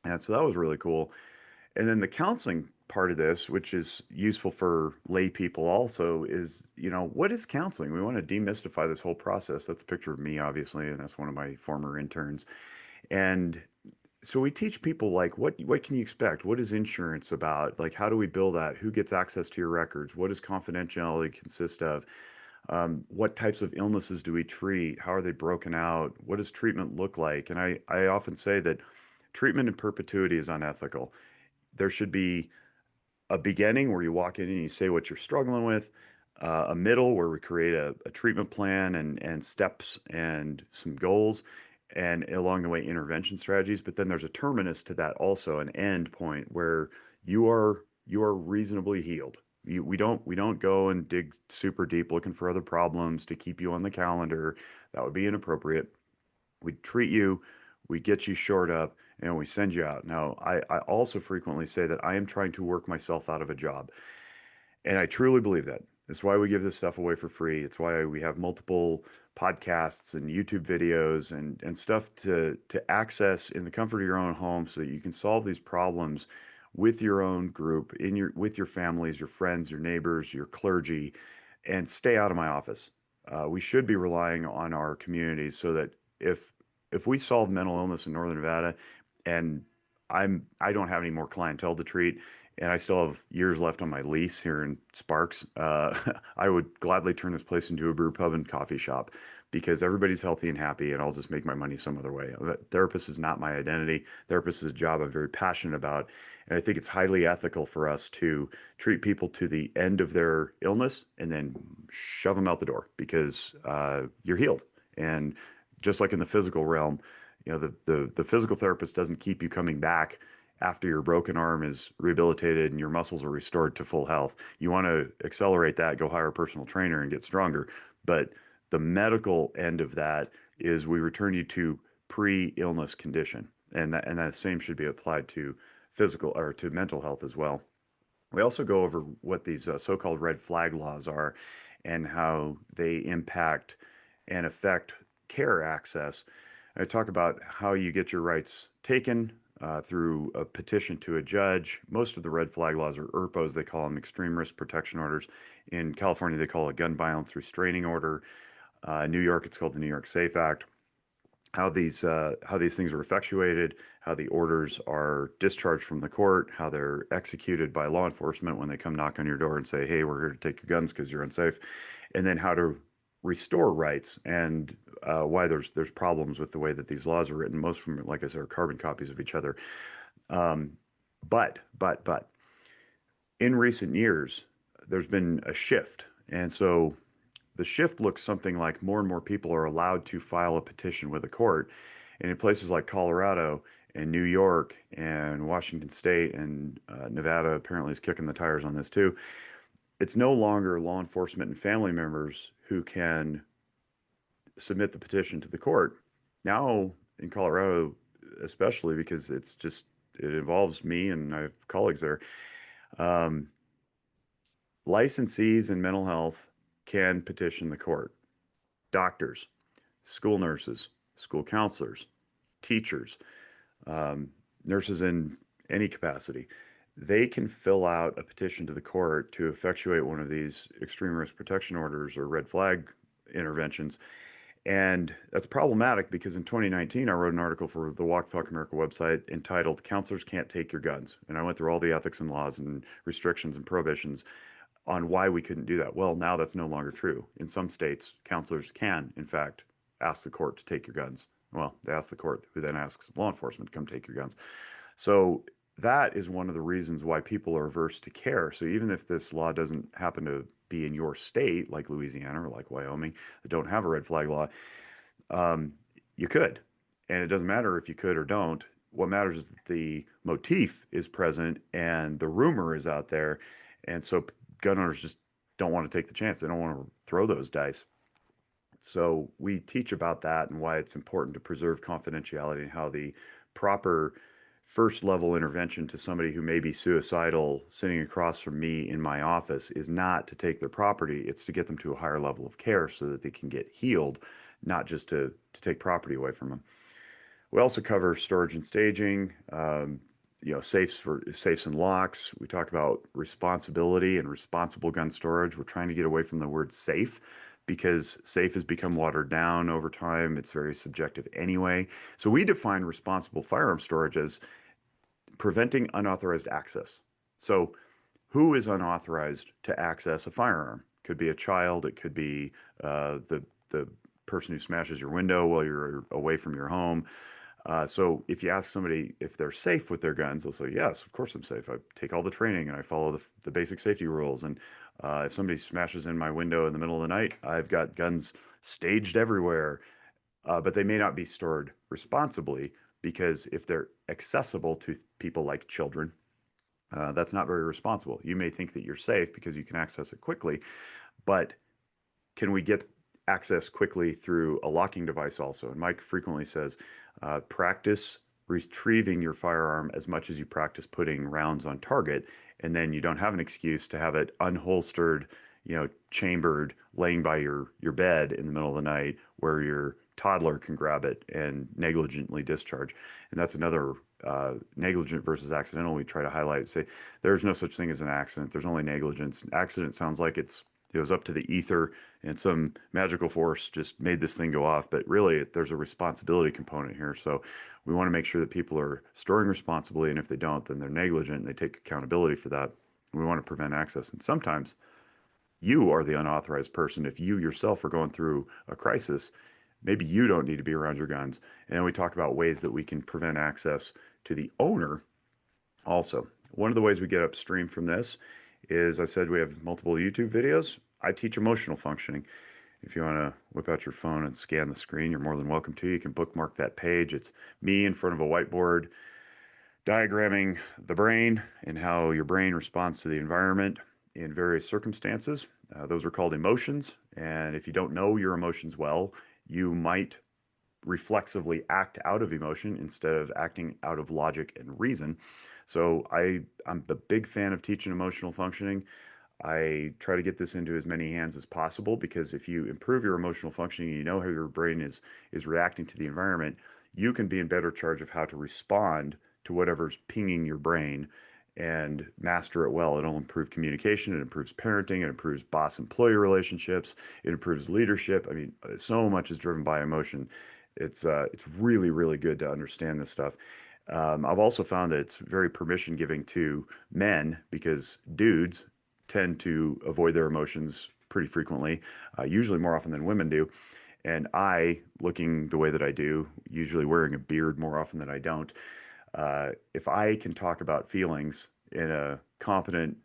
And so that was really cool. And then the counseling part of this, which is useful for lay people also, is, what is counseling? We want to demystify this whole process. That's a picture of me, obviously, and that's one of my former interns. And so we teach people, like, what can you expect? What is insurance about? Like, how do we bill that? Who gets access to your records? What does confidentiality consist of? What types of illnesses do we treat? How are they broken out? What does treatment look like? And I often say that treatment in perpetuity is unethical. There should be a beginning where you walk in and you say what you're struggling with, a middle where we create a treatment plan and steps and some goals, and along the way intervention strategies. But then there's a terminus to that, also an end point where you are reasonably healed. We don't go and dig super deep looking for other problems to keep you on the calendar. That would be inappropriate. We treat you, we get you shored up, and we send you out. Now, I also frequently say that I am trying to work myself out of a job. And I truly believe that. That's why we give this stuff away for free. It's why we have multiple podcasts and YouTube videos and stuff to access in the comfort of your own home so that you can solve these problems with your own group, with your families, your friends, your neighbors, your clergy, and stay out of my office. We should be relying on our communities so that if we solve mental illness in Northern Nevada, and I don't have any more clientele to treat, and I still have years left on my lease here in Sparks, I would gladly turn this place into a brew pub and coffee shop because everybody's healthy and happy, and I'll just make my money some other way. Therapist is not my identity. Therapist is a job I'm very passionate about, and I think it's highly ethical for us to treat people to the end of their illness and then shove them out the door because you're healed. And just like in the physical realm, the physical therapist doesn't keep you coming back after your broken arm is rehabilitated and your muscles are restored to full health. You want to accelerate that, go hire a personal trainer and get stronger. But the medical end of that is we return you to pre-illness condition. And that same should be applied to physical or to mental health as well. We also go over what these so-called red flag laws are and how they impact and affect care access. I talk about how you get your rights taken through a petition to a judge. Most of the red flag laws are ERPOs. They call them extreme risk protection orders. In California, they call it a gun violence restraining order. New York, it's called the New York SAFE Act. How these things are effectuated, how the orders are discharged from the court, how they're executed by law enforcement when they come knock on your door and say, "Hey, we're here to take your guns because you're unsafe," and then how to restore rights and why there's problems with the way that these laws are written. Most of them, like I said, are carbon copies of each other. But in recent years, there's been a shift, and so the shift looks something like more and more people are allowed to file a petition with a court. And in places like Colorado and New York and Washington State and Nevada apparently is kicking the tires on this too. It's no longer law enforcement and family members who can submit the petition to the court. Now in Colorado, especially because it involves me and I have colleagues there, licensees in mental health can petition the court. Doctors, school nurses, school counselors, teachers, nurses in any capacity, they can fill out a petition to the court to effectuate one of these extreme risk protection orders or red flag interventions. And that's problematic because in 2019, I wrote an article for the Walk the Talk America website entitled Counselors Can't Take Your Guns. And I went through all the ethics and laws and restrictions and prohibitions on why we couldn't do that. Well, now that's no longer true. In some states, counselors can, in fact, ask the court to take your guns. Well, they ask the court, who then asks law enforcement to come take your guns. So that is one of the reasons why people are averse to care. So even if this law doesn't happen to be in your state, like Louisiana or like Wyoming, that don't have a red flag law, um, you could. And it doesn't matter if you could or don't. What matters is that the motif is present and the rumor is out there. And so gun owners just don't want to take the chance. They don't want to throw those dice. So we teach about that and why it's important to preserve confidentiality and how the proper first level intervention to somebody who may be suicidal sitting across from me in my office is not to take their property. It's to get them to a higher level of care so that they can get healed, not just to take property away from them. We also cover storage and staging, safes and locks. We talk about responsibility and responsible gun storage. We're trying to get away from the word safe because safe has become watered down over time. It's very subjective anyway. So we define responsible firearm storage as preventing unauthorized access. So who is unauthorized to access a firearm? Could be a child. It could be the person who smashes your window while you're away from your home. So if you ask somebody if they're safe with their guns, they'll say, yes, of course I'm safe. I take all the training and I follow the basic safety rules. And if somebody smashes in my window in the middle of the night, I've got guns staged everywhere. But they may not be stored responsibly because if they're accessible to people like children, that's not very responsible. You may think that you're safe because you can access it quickly, but can we get access quickly through a locking device also? And Mike frequently says, practice retrieving your firearm as much as you practice putting rounds on target, and then you don't have an excuse to have it unholstered, chambered, laying by your bed in the middle of the night where your toddler can grab it and negligently discharge. And that's another negligent versus accidental we try to highlight. Say there's no such thing as an accident. There's only negligence. Accident sounds like it was up to the ether and some magical force just made this thing go off. But really, there's a responsibility component here. So we want to make sure that people are storing responsibly. And if they don't, then they're negligent and they take accountability for that. We want to prevent access. And sometimes you are the unauthorized person. If you yourself are going through a crisis, maybe you don't need to be around your guns. And then we talk about ways that we can prevent access to the owner also. One of the ways we get upstream from this is, I said, we have multiple YouTube videos. I teach emotional functioning. If you want to whip out your phone and scan the screen, you're more than welcome to. You can bookmark that page. It's me in front of a whiteboard diagramming the brain and how your brain responds to the environment in various circumstances. Those are called emotions. And if you don't know your emotions well, you might reflexively act out of emotion instead of acting out of logic and reason. So I'm the big fan of teaching emotional functioning. I try to get this into as many hands as possible because if you improve your emotional functioning, you know how your brain is reacting to the environment, you can be in better charge of how to respond to whatever's pinging your brain and master it well. It'll improve communication, it improves parenting, it improves boss-employee relationships, it improves leadership. I mean, so much is driven by emotion. It's really, really good to understand this stuff. I've also found that it's very permission giving to men because dudes tend to avoid their emotions pretty frequently, usually more often than women do. And I, looking the way that I do, usually wearing a beard more often than I don't, if I can talk about feelings in a competent,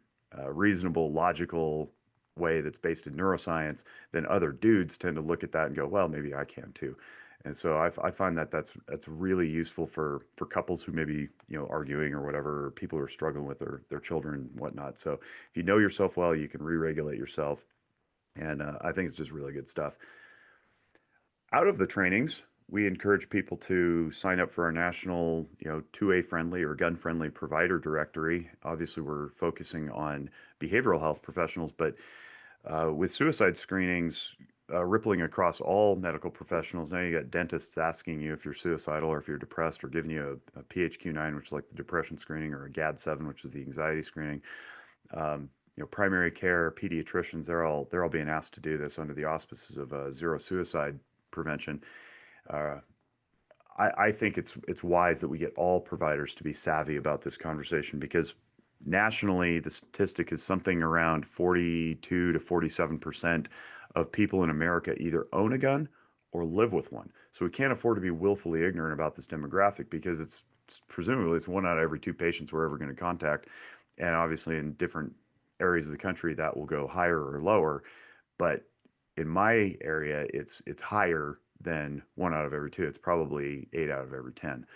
reasonable, logical way that's based in neuroscience, then other dudes tend to look at that and go, well, maybe I can too. And so I find that that's really useful for couples who may be, arguing or whatever, or people who are struggling with their children and whatnot. So if you know yourself well, you can re-regulate yourself. And I think it's just really good stuff. Out of the trainings, we encourage people to sign up for our national, 2A friendly or gun friendly provider directory. Obviously, we're focusing on behavioral health professionals, but with suicide screenings rippling across all medical professionals, now you got dentists asking you if you're suicidal or if you're depressed, or giving you a PHQ-9, which is like the depression screening, or a GAD-7, which is the anxiety screening. Primary care, pediatricians, they're all being asked to do this under the auspices of Zero Suicide prevention. Uh, I think it's wise that we get all providers to be savvy about this conversation, because nationally the statistic is something around 42 to 47% of people in America either own a gun or live with one. So we can't afford to be willfully ignorant about this demographic, because presumably it's one out of every two patients we're ever going to contact. And obviously in different areas of the country that will go higher or lower. But in my area, it's higher than one out of every two. It's probably 8 out of every 10.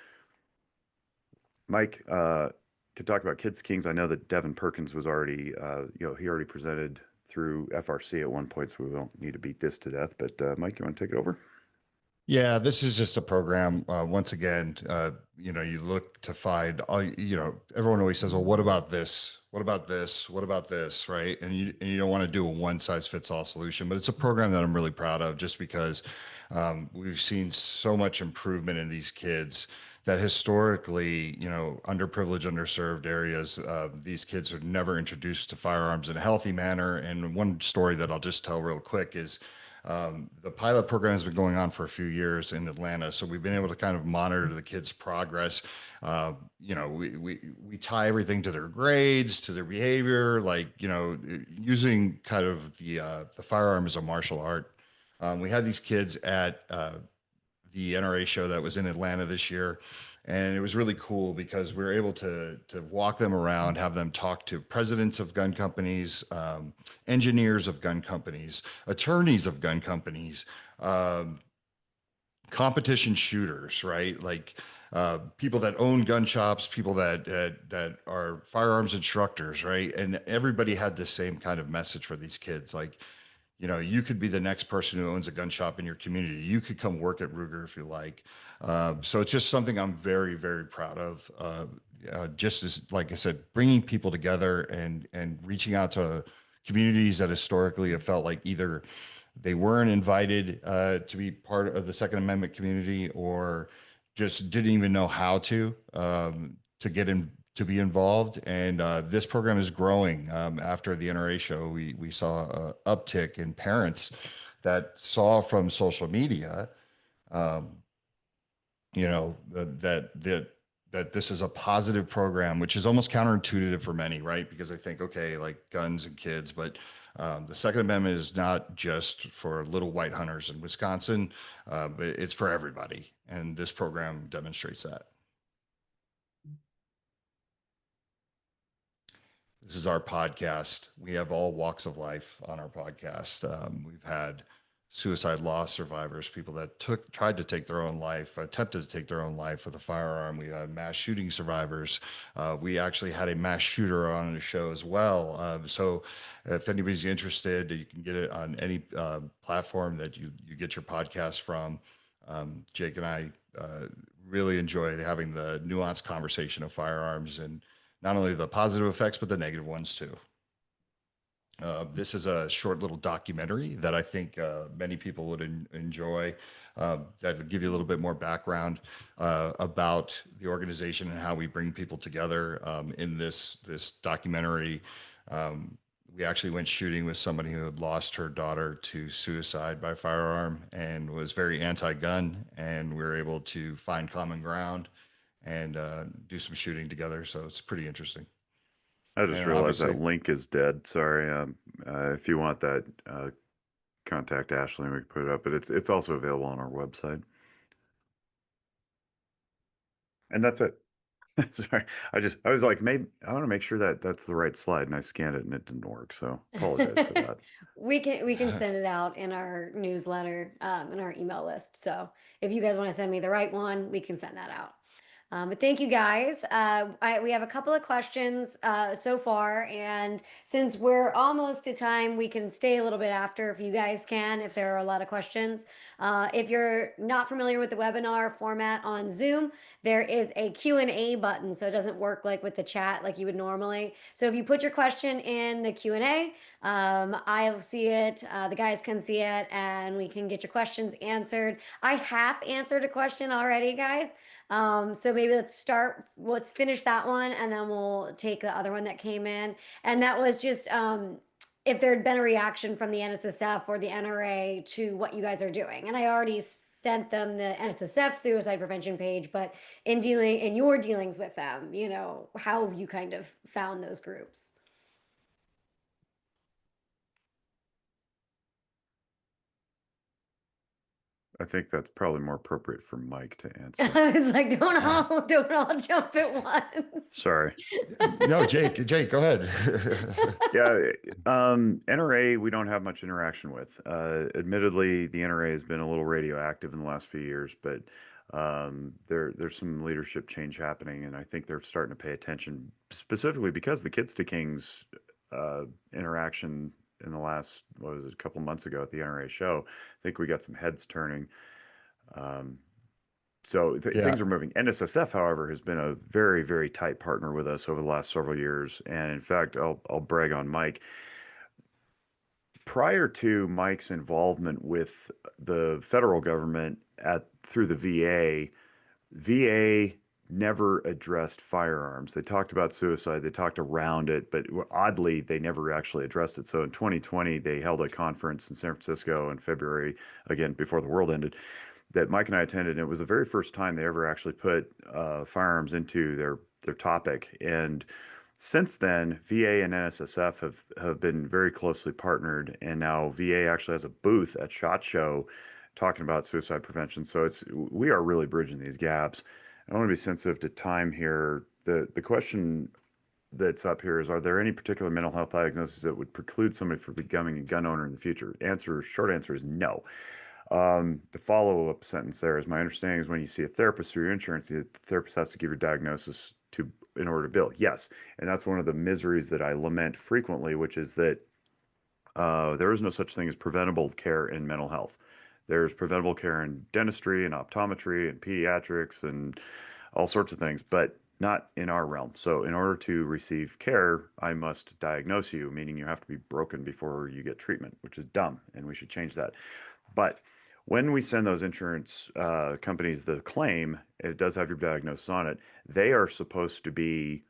Mike, to talk about Kids Kings, I know that Devin Perkins was already, he already presented through FRC at one point, so we don't need to beat this to death. But Mike, you want to take it over? Yeah, this is just a program. Once again, you look to find, everyone always says, well, what about this? What about this? What about this? Right. And you don't want to do a one size fits all solution, but it's a program that I'm really proud of, just because we've seen so much improvement in these kids that historically, underprivileged, underserved areas, these kids are never introduced to firearms in a healthy manner. And one story that I'll just tell real quick is, the pilot program has been going on for a few years in Atlanta, so we've been able to kind of monitor the kids' progress. We tie everything to their grades, to their behavior, like using kind of the firearm as a martial art. We had these kids at the NRA show that was in Atlanta this year. And it was really cool because we were able to walk them around, have them talk to presidents of gun companies, engineers of gun companies, attorneys of gun companies, competition shooters, right? Like people that own gun shops, people that are firearms instructors, right? And everybody had the same kind of message for these kids, like, you could be the next person who owns a gun shop in your community. You could come work at Ruger if you like. So it's just something I'm very, very proud of. Just as, like I said, bringing people together and reaching out to communities that historically have felt like either they weren't invited to be part of the Second Amendment community, or just didn't even know how to get in, to be involved. And this program is growing. After the NRA show, we saw an uptick in parents that saw from social media, um, that this is a positive program, which is almost counterintuitive for many, right? Because I think, okay, like guns and kids, but the Second Amendment is not just for little white hunters in Wisconsin, but it's for everybody. And this program demonstrates that. This is our podcast. We have all walks of life on our podcast. We've had suicide loss survivors, people that tried to take their own life, attempted to take their own life with a firearm. We had mass shooting survivors. We actually had a mass shooter on the show as well. So if anybody's interested, you can get it on any platform that you get your podcast from. Jake and I really enjoy having the nuanced conversation of firearms, and not only the positive effects, but the negative ones too. This is a short little documentary that I think many people would enjoy, that would give you a little bit more background about the organization and how we bring people together. In this documentary, we actually went shooting with somebody who had lost her daughter to suicide by firearm and was very anti-gun, and we were able to find common ground and do some shooting together. So it's pretty interesting. I just And realized obviously, that link is dead. Sorry. If you want that, contact Ashley and we can put it up. But it's also available on our website. And that's it. Sorry. I was like, maybe I want to make sure that that's the right slide, and I scanned it and it didn't work. So apologize for that. We can send it out in our newsletter, in our email list. So if you guys want to send me the right one, we can send that out. But thank you guys. We have a couple of questions so far, and since we're almost to time, we can stay a little bit after if you guys can, if there are a lot of questions. If you're not familiar with the webinar format on Zoom, there is a Q&A button, so it doesn't work like with the chat like you would normally. So if you put your question in the Q&A, I'll see it, the guys can see it, and we can get your questions answered. I half answered a question already, guys. So maybe let's finish that one, and then we'll take the other one that came in. And that was just, if there had been a reaction from the NSSF or the NRA to what you guys are doing. And I already sent them the NSSF suicide prevention page, but in your dealings with them, how have you kind of found those groups? I think that's probably more appropriate for Mike to answer. I was like, don't all jump at once. Sorry. No, Jake, go ahead. Yeah, NRA, we don't have much interaction with. Admittedly, the NRA has been a little radioactive in the last few years, but there's some leadership change happening, and I think they're starting to pay attention specifically because the Kids to Kings interaction in the last, what was it, a couple months ago at the NRA show. I think we got some heads turning. Um, so Yeah. things are moving. NSSF, however, has been a very, very tight partner with us over the last several years. And in fact, I'll brag on Mike. Prior to Mike's involvement with the federal government through the VA never addressed firearms. They talked about suicide, they talked around it, but oddly, they never actually addressed it. So in 2020, they held a conference in San Francisco in February, again, before the world ended, that Mike and I attended. And it was the very first time they ever actually put firearms into their topic. And since then, VA and NSSF have been very closely partnered, and now VA actually has a booth at SHOT Show talking about suicide prevention. So we are really bridging these gaps. I want to be sensitive to time here. The question that's up here is, are there any particular mental health diagnoses that would preclude somebody from becoming a gun owner in the future? Short answer is no. The follow-up sentence there is, my understanding is when you see a therapist through your insurance, the therapist has to give your diagnosis in order to bill. Yes. And that's one of the miseries that I lament frequently, which is that there is no such thing as preventable care in mental health. There's preventable care in dentistry and optometry and pediatrics and all sorts of things, but not in our realm. So in order to receive care, I must diagnose you, meaning you have to be broken before you get treatment, which is dumb, and we should change that. But when we send those insurance companies the claim, it does have your diagnosis on it. They are supposed to be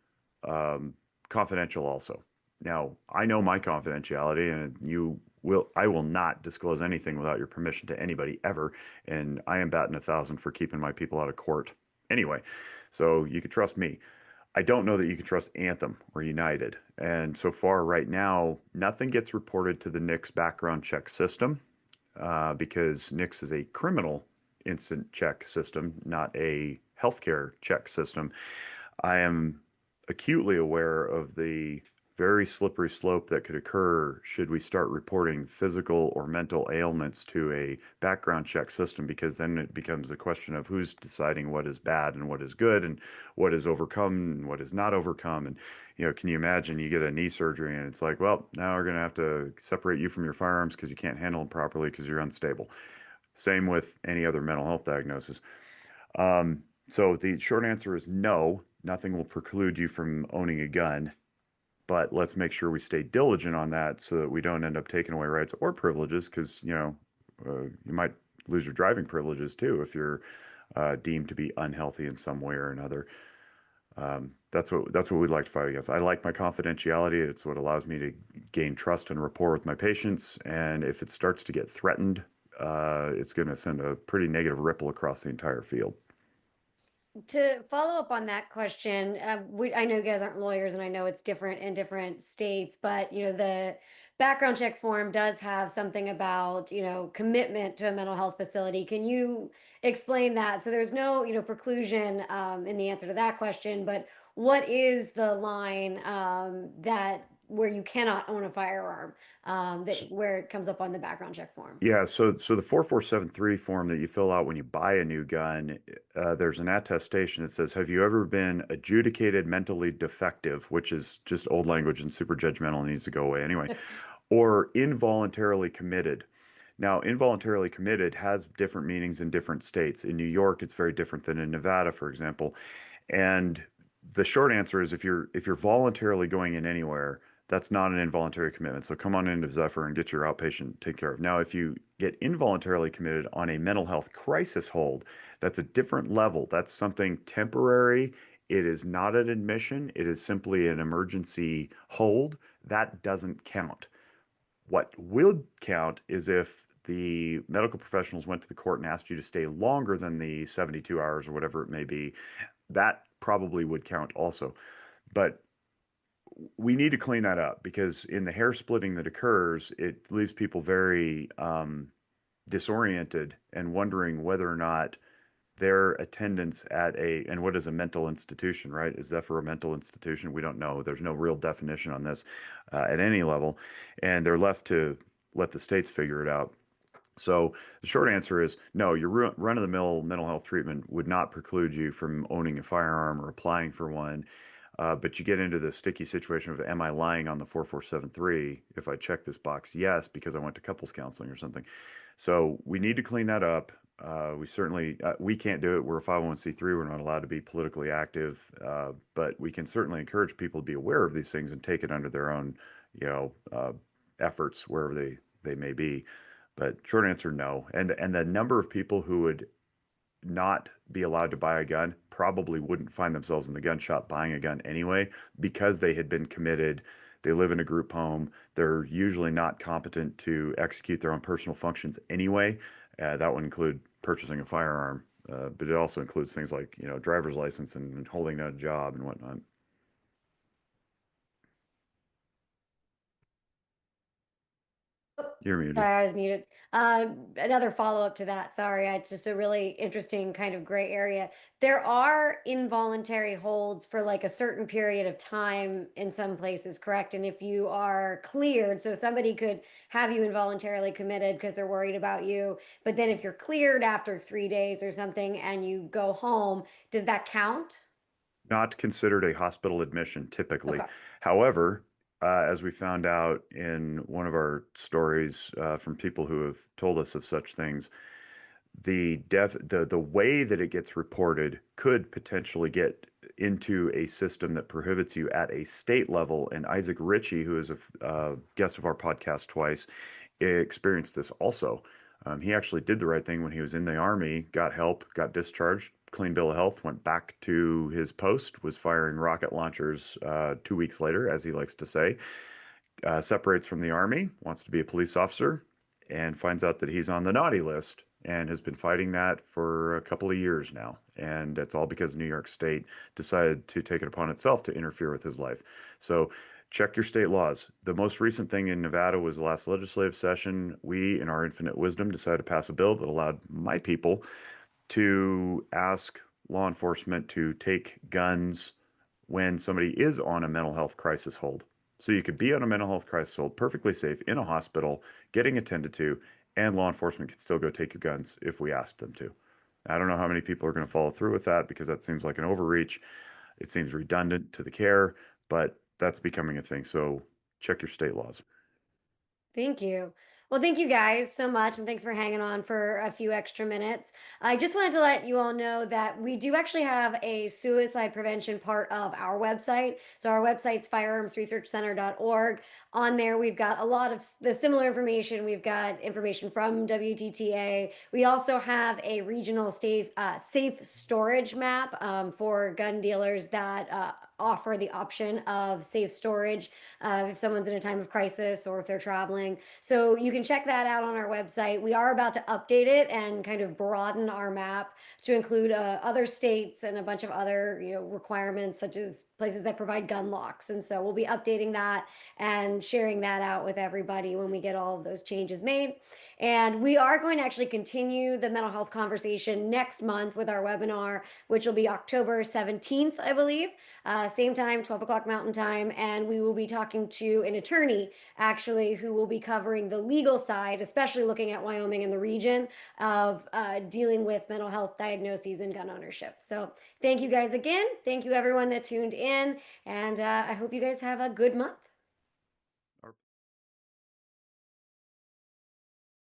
confidential also. Now, I know my confidentiality, and I will not disclose anything without your permission to anybody ever. And I am batting 1,000 for keeping my people out of court anyway. So you can trust me. I don't know that you can trust Anthem or United. And so far right now, nothing gets reported to the NICS background check system because NICS is a criminal instant check system, not a healthcare check system. I am acutely aware of the very slippery slope that could occur should we start reporting physical or mental ailments to a background check system, because then it becomes a question of who's deciding what is bad and what is good and what is overcome and what is not overcome. And, can you imagine you get a knee surgery and it's like, well, now we're going to have to separate you from your firearms because you can't handle them properly because you're unstable. Same with any other mental health diagnosis. So the short answer is no, nothing will preclude you from owning a gun. But let's make sure we stay diligent on that so that we don't end up taking away rights or privileges, because you might lose your driving privileges too if you're deemed to be unhealthy in some way or another. That's what we'd like to fight against. I like my confidentiality. It's what allows me to gain trust and rapport with my patients. And if it starts to get threatened, it's going to send a pretty negative ripple across the entire field. To follow up on that question, I know you guys aren't lawyers, and I know it's different in different states, but the background check form does have something about commitment to a mental health facility. Can you explain that? So there's no preclusion in the answer to that question, but what is the line that where you cannot own a firearm where it comes up on the background check form? Yeah, so the 4473 form that you fill out when you buy a new gun, there's an attestation that says, have you ever been adjudicated mentally defective, which is just old language and super judgmental and needs to go away anyway, or involuntarily committed. Now, involuntarily committed has different meanings in different states. In New York, it's very different than in Nevada, for example. And the short answer is if you're voluntarily going in anywhere, that's not an involuntary commitment. So come on into Zephyr and get your outpatient taken care of. Now, if you get involuntarily committed on a mental health crisis hold, that's a different level. That's something temporary. It is not an admission. It is simply an emergency hold. That doesn't count. What would count is if the medical professionals went to the court and asked you to stay longer than the 72 hours or whatever it may be. That probably would count also. But we need to clean that up because in the hair splitting that occurs, it leaves people very disoriented and wondering whether or not their attendance at and what is a mental institution, right? Is Zephyr a mental institution? We don't know. There's no real definition on this at any level. And they're left to let the states figure it out. So the short answer is no, your run-of-the-mill mental health treatment would not preclude you from owning a firearm or applying for one. But you get into the sticky situation of, am I lying on the 4473 if I check this box? Yes, because I went to couples counseling or something. So we need to clean that up. We certainly we can't do it. We're a 501c3. We're not allowed to be politically active, but we can certainly encourage people to be aware of these things and take it under their own, efforts wherever they may be. But short answer, no. And the number of people who would not be allowed to buy a gun probably wouldn't find themselves in the gun shop buying a gun anyway because they had been committed. They live in a group home. They're usually not competent to execute their own personal functions anyway. That would include purchasing a firearm, but it also includes things like, driver's license and holding a job and whatnot. You're muted. Sorry, I was muted. Another follow-up to that. Sorry, it's just a really interesting kind of gray area. There are involuntary holds for like a certain period of time in some places, correct? And if you are cleared, so somebody could have you involuntarily committed because they're worried about you, but then if you're cleared after 3 days or something and you go home, does that count? Not considered a hospital admission typically. Okay. However, as we found out in one of our stories from people who have told us of such things, the way that it gets reported could potentially get into a system that prohibits you at a state level. And Isaac Ritchie, who is a guest of our podcast twice, experienced this also. He actually did the right thing when he was in the Army, got help, got discharged, clean bill of health, went back to his post, was firing rocket launchers 2 weeks later, as he likes to say, separates from the Army, wants to be a police officer, and finds out that he's on the naughty list and has been fighting that for a couple of years now. And it's all because New York State decided to take it upon itself to interfere with his life. So check your state laws. The most recent thing in Nevada was the last legislative session. We, in our infinite wisdom, decided to pass a bill that allowed my people to ask law enforcement to take guns when somebody is on a mental health crisis hold. So you could be on a mental health crisis hold, perfectly safe in a hospital, getting attended to, and law enforcement could still go take your guns if we asked them to. I don't know how many people are going to follow through with that because that seems like an overreach. It seems redundant to the care, but that's becoming a thing. So check your state laws. Thank you. Well, thank you guys so much, and thanks for hanging on for a few extra minutes. I just wanted to let you all know that we do actually have a suicide prevention part of our website. So our website's firearmsresearchcenter.org. On there, we've got a lot of the similar information. We've got information from WTTA. We also have a regional safe storage map for gun dealers that offer the option of safe storage if someone's in a time of crisis or if they're traveling. So you can check that out on our website. We are about to update it and kind of broaden our map to include other states and a bunch of other requirements, such as places that provide gun locks. And so we'll be updating that and sharing that out with everybody when we get all of those changes made. And we are going to actually continue the mental health conversation next month with our webinar, which will be October 17th, I believe. Same time, 12 o'clock Mountain Time. And we will be talking to an attorney, actually, who will be covering the legal side, especially looking at Wyoming and the region of dealing with mental health diagnoses and gun ownership. So thank you guys again. Thank you, everyone that tuned in. And I hope you guys have a good month.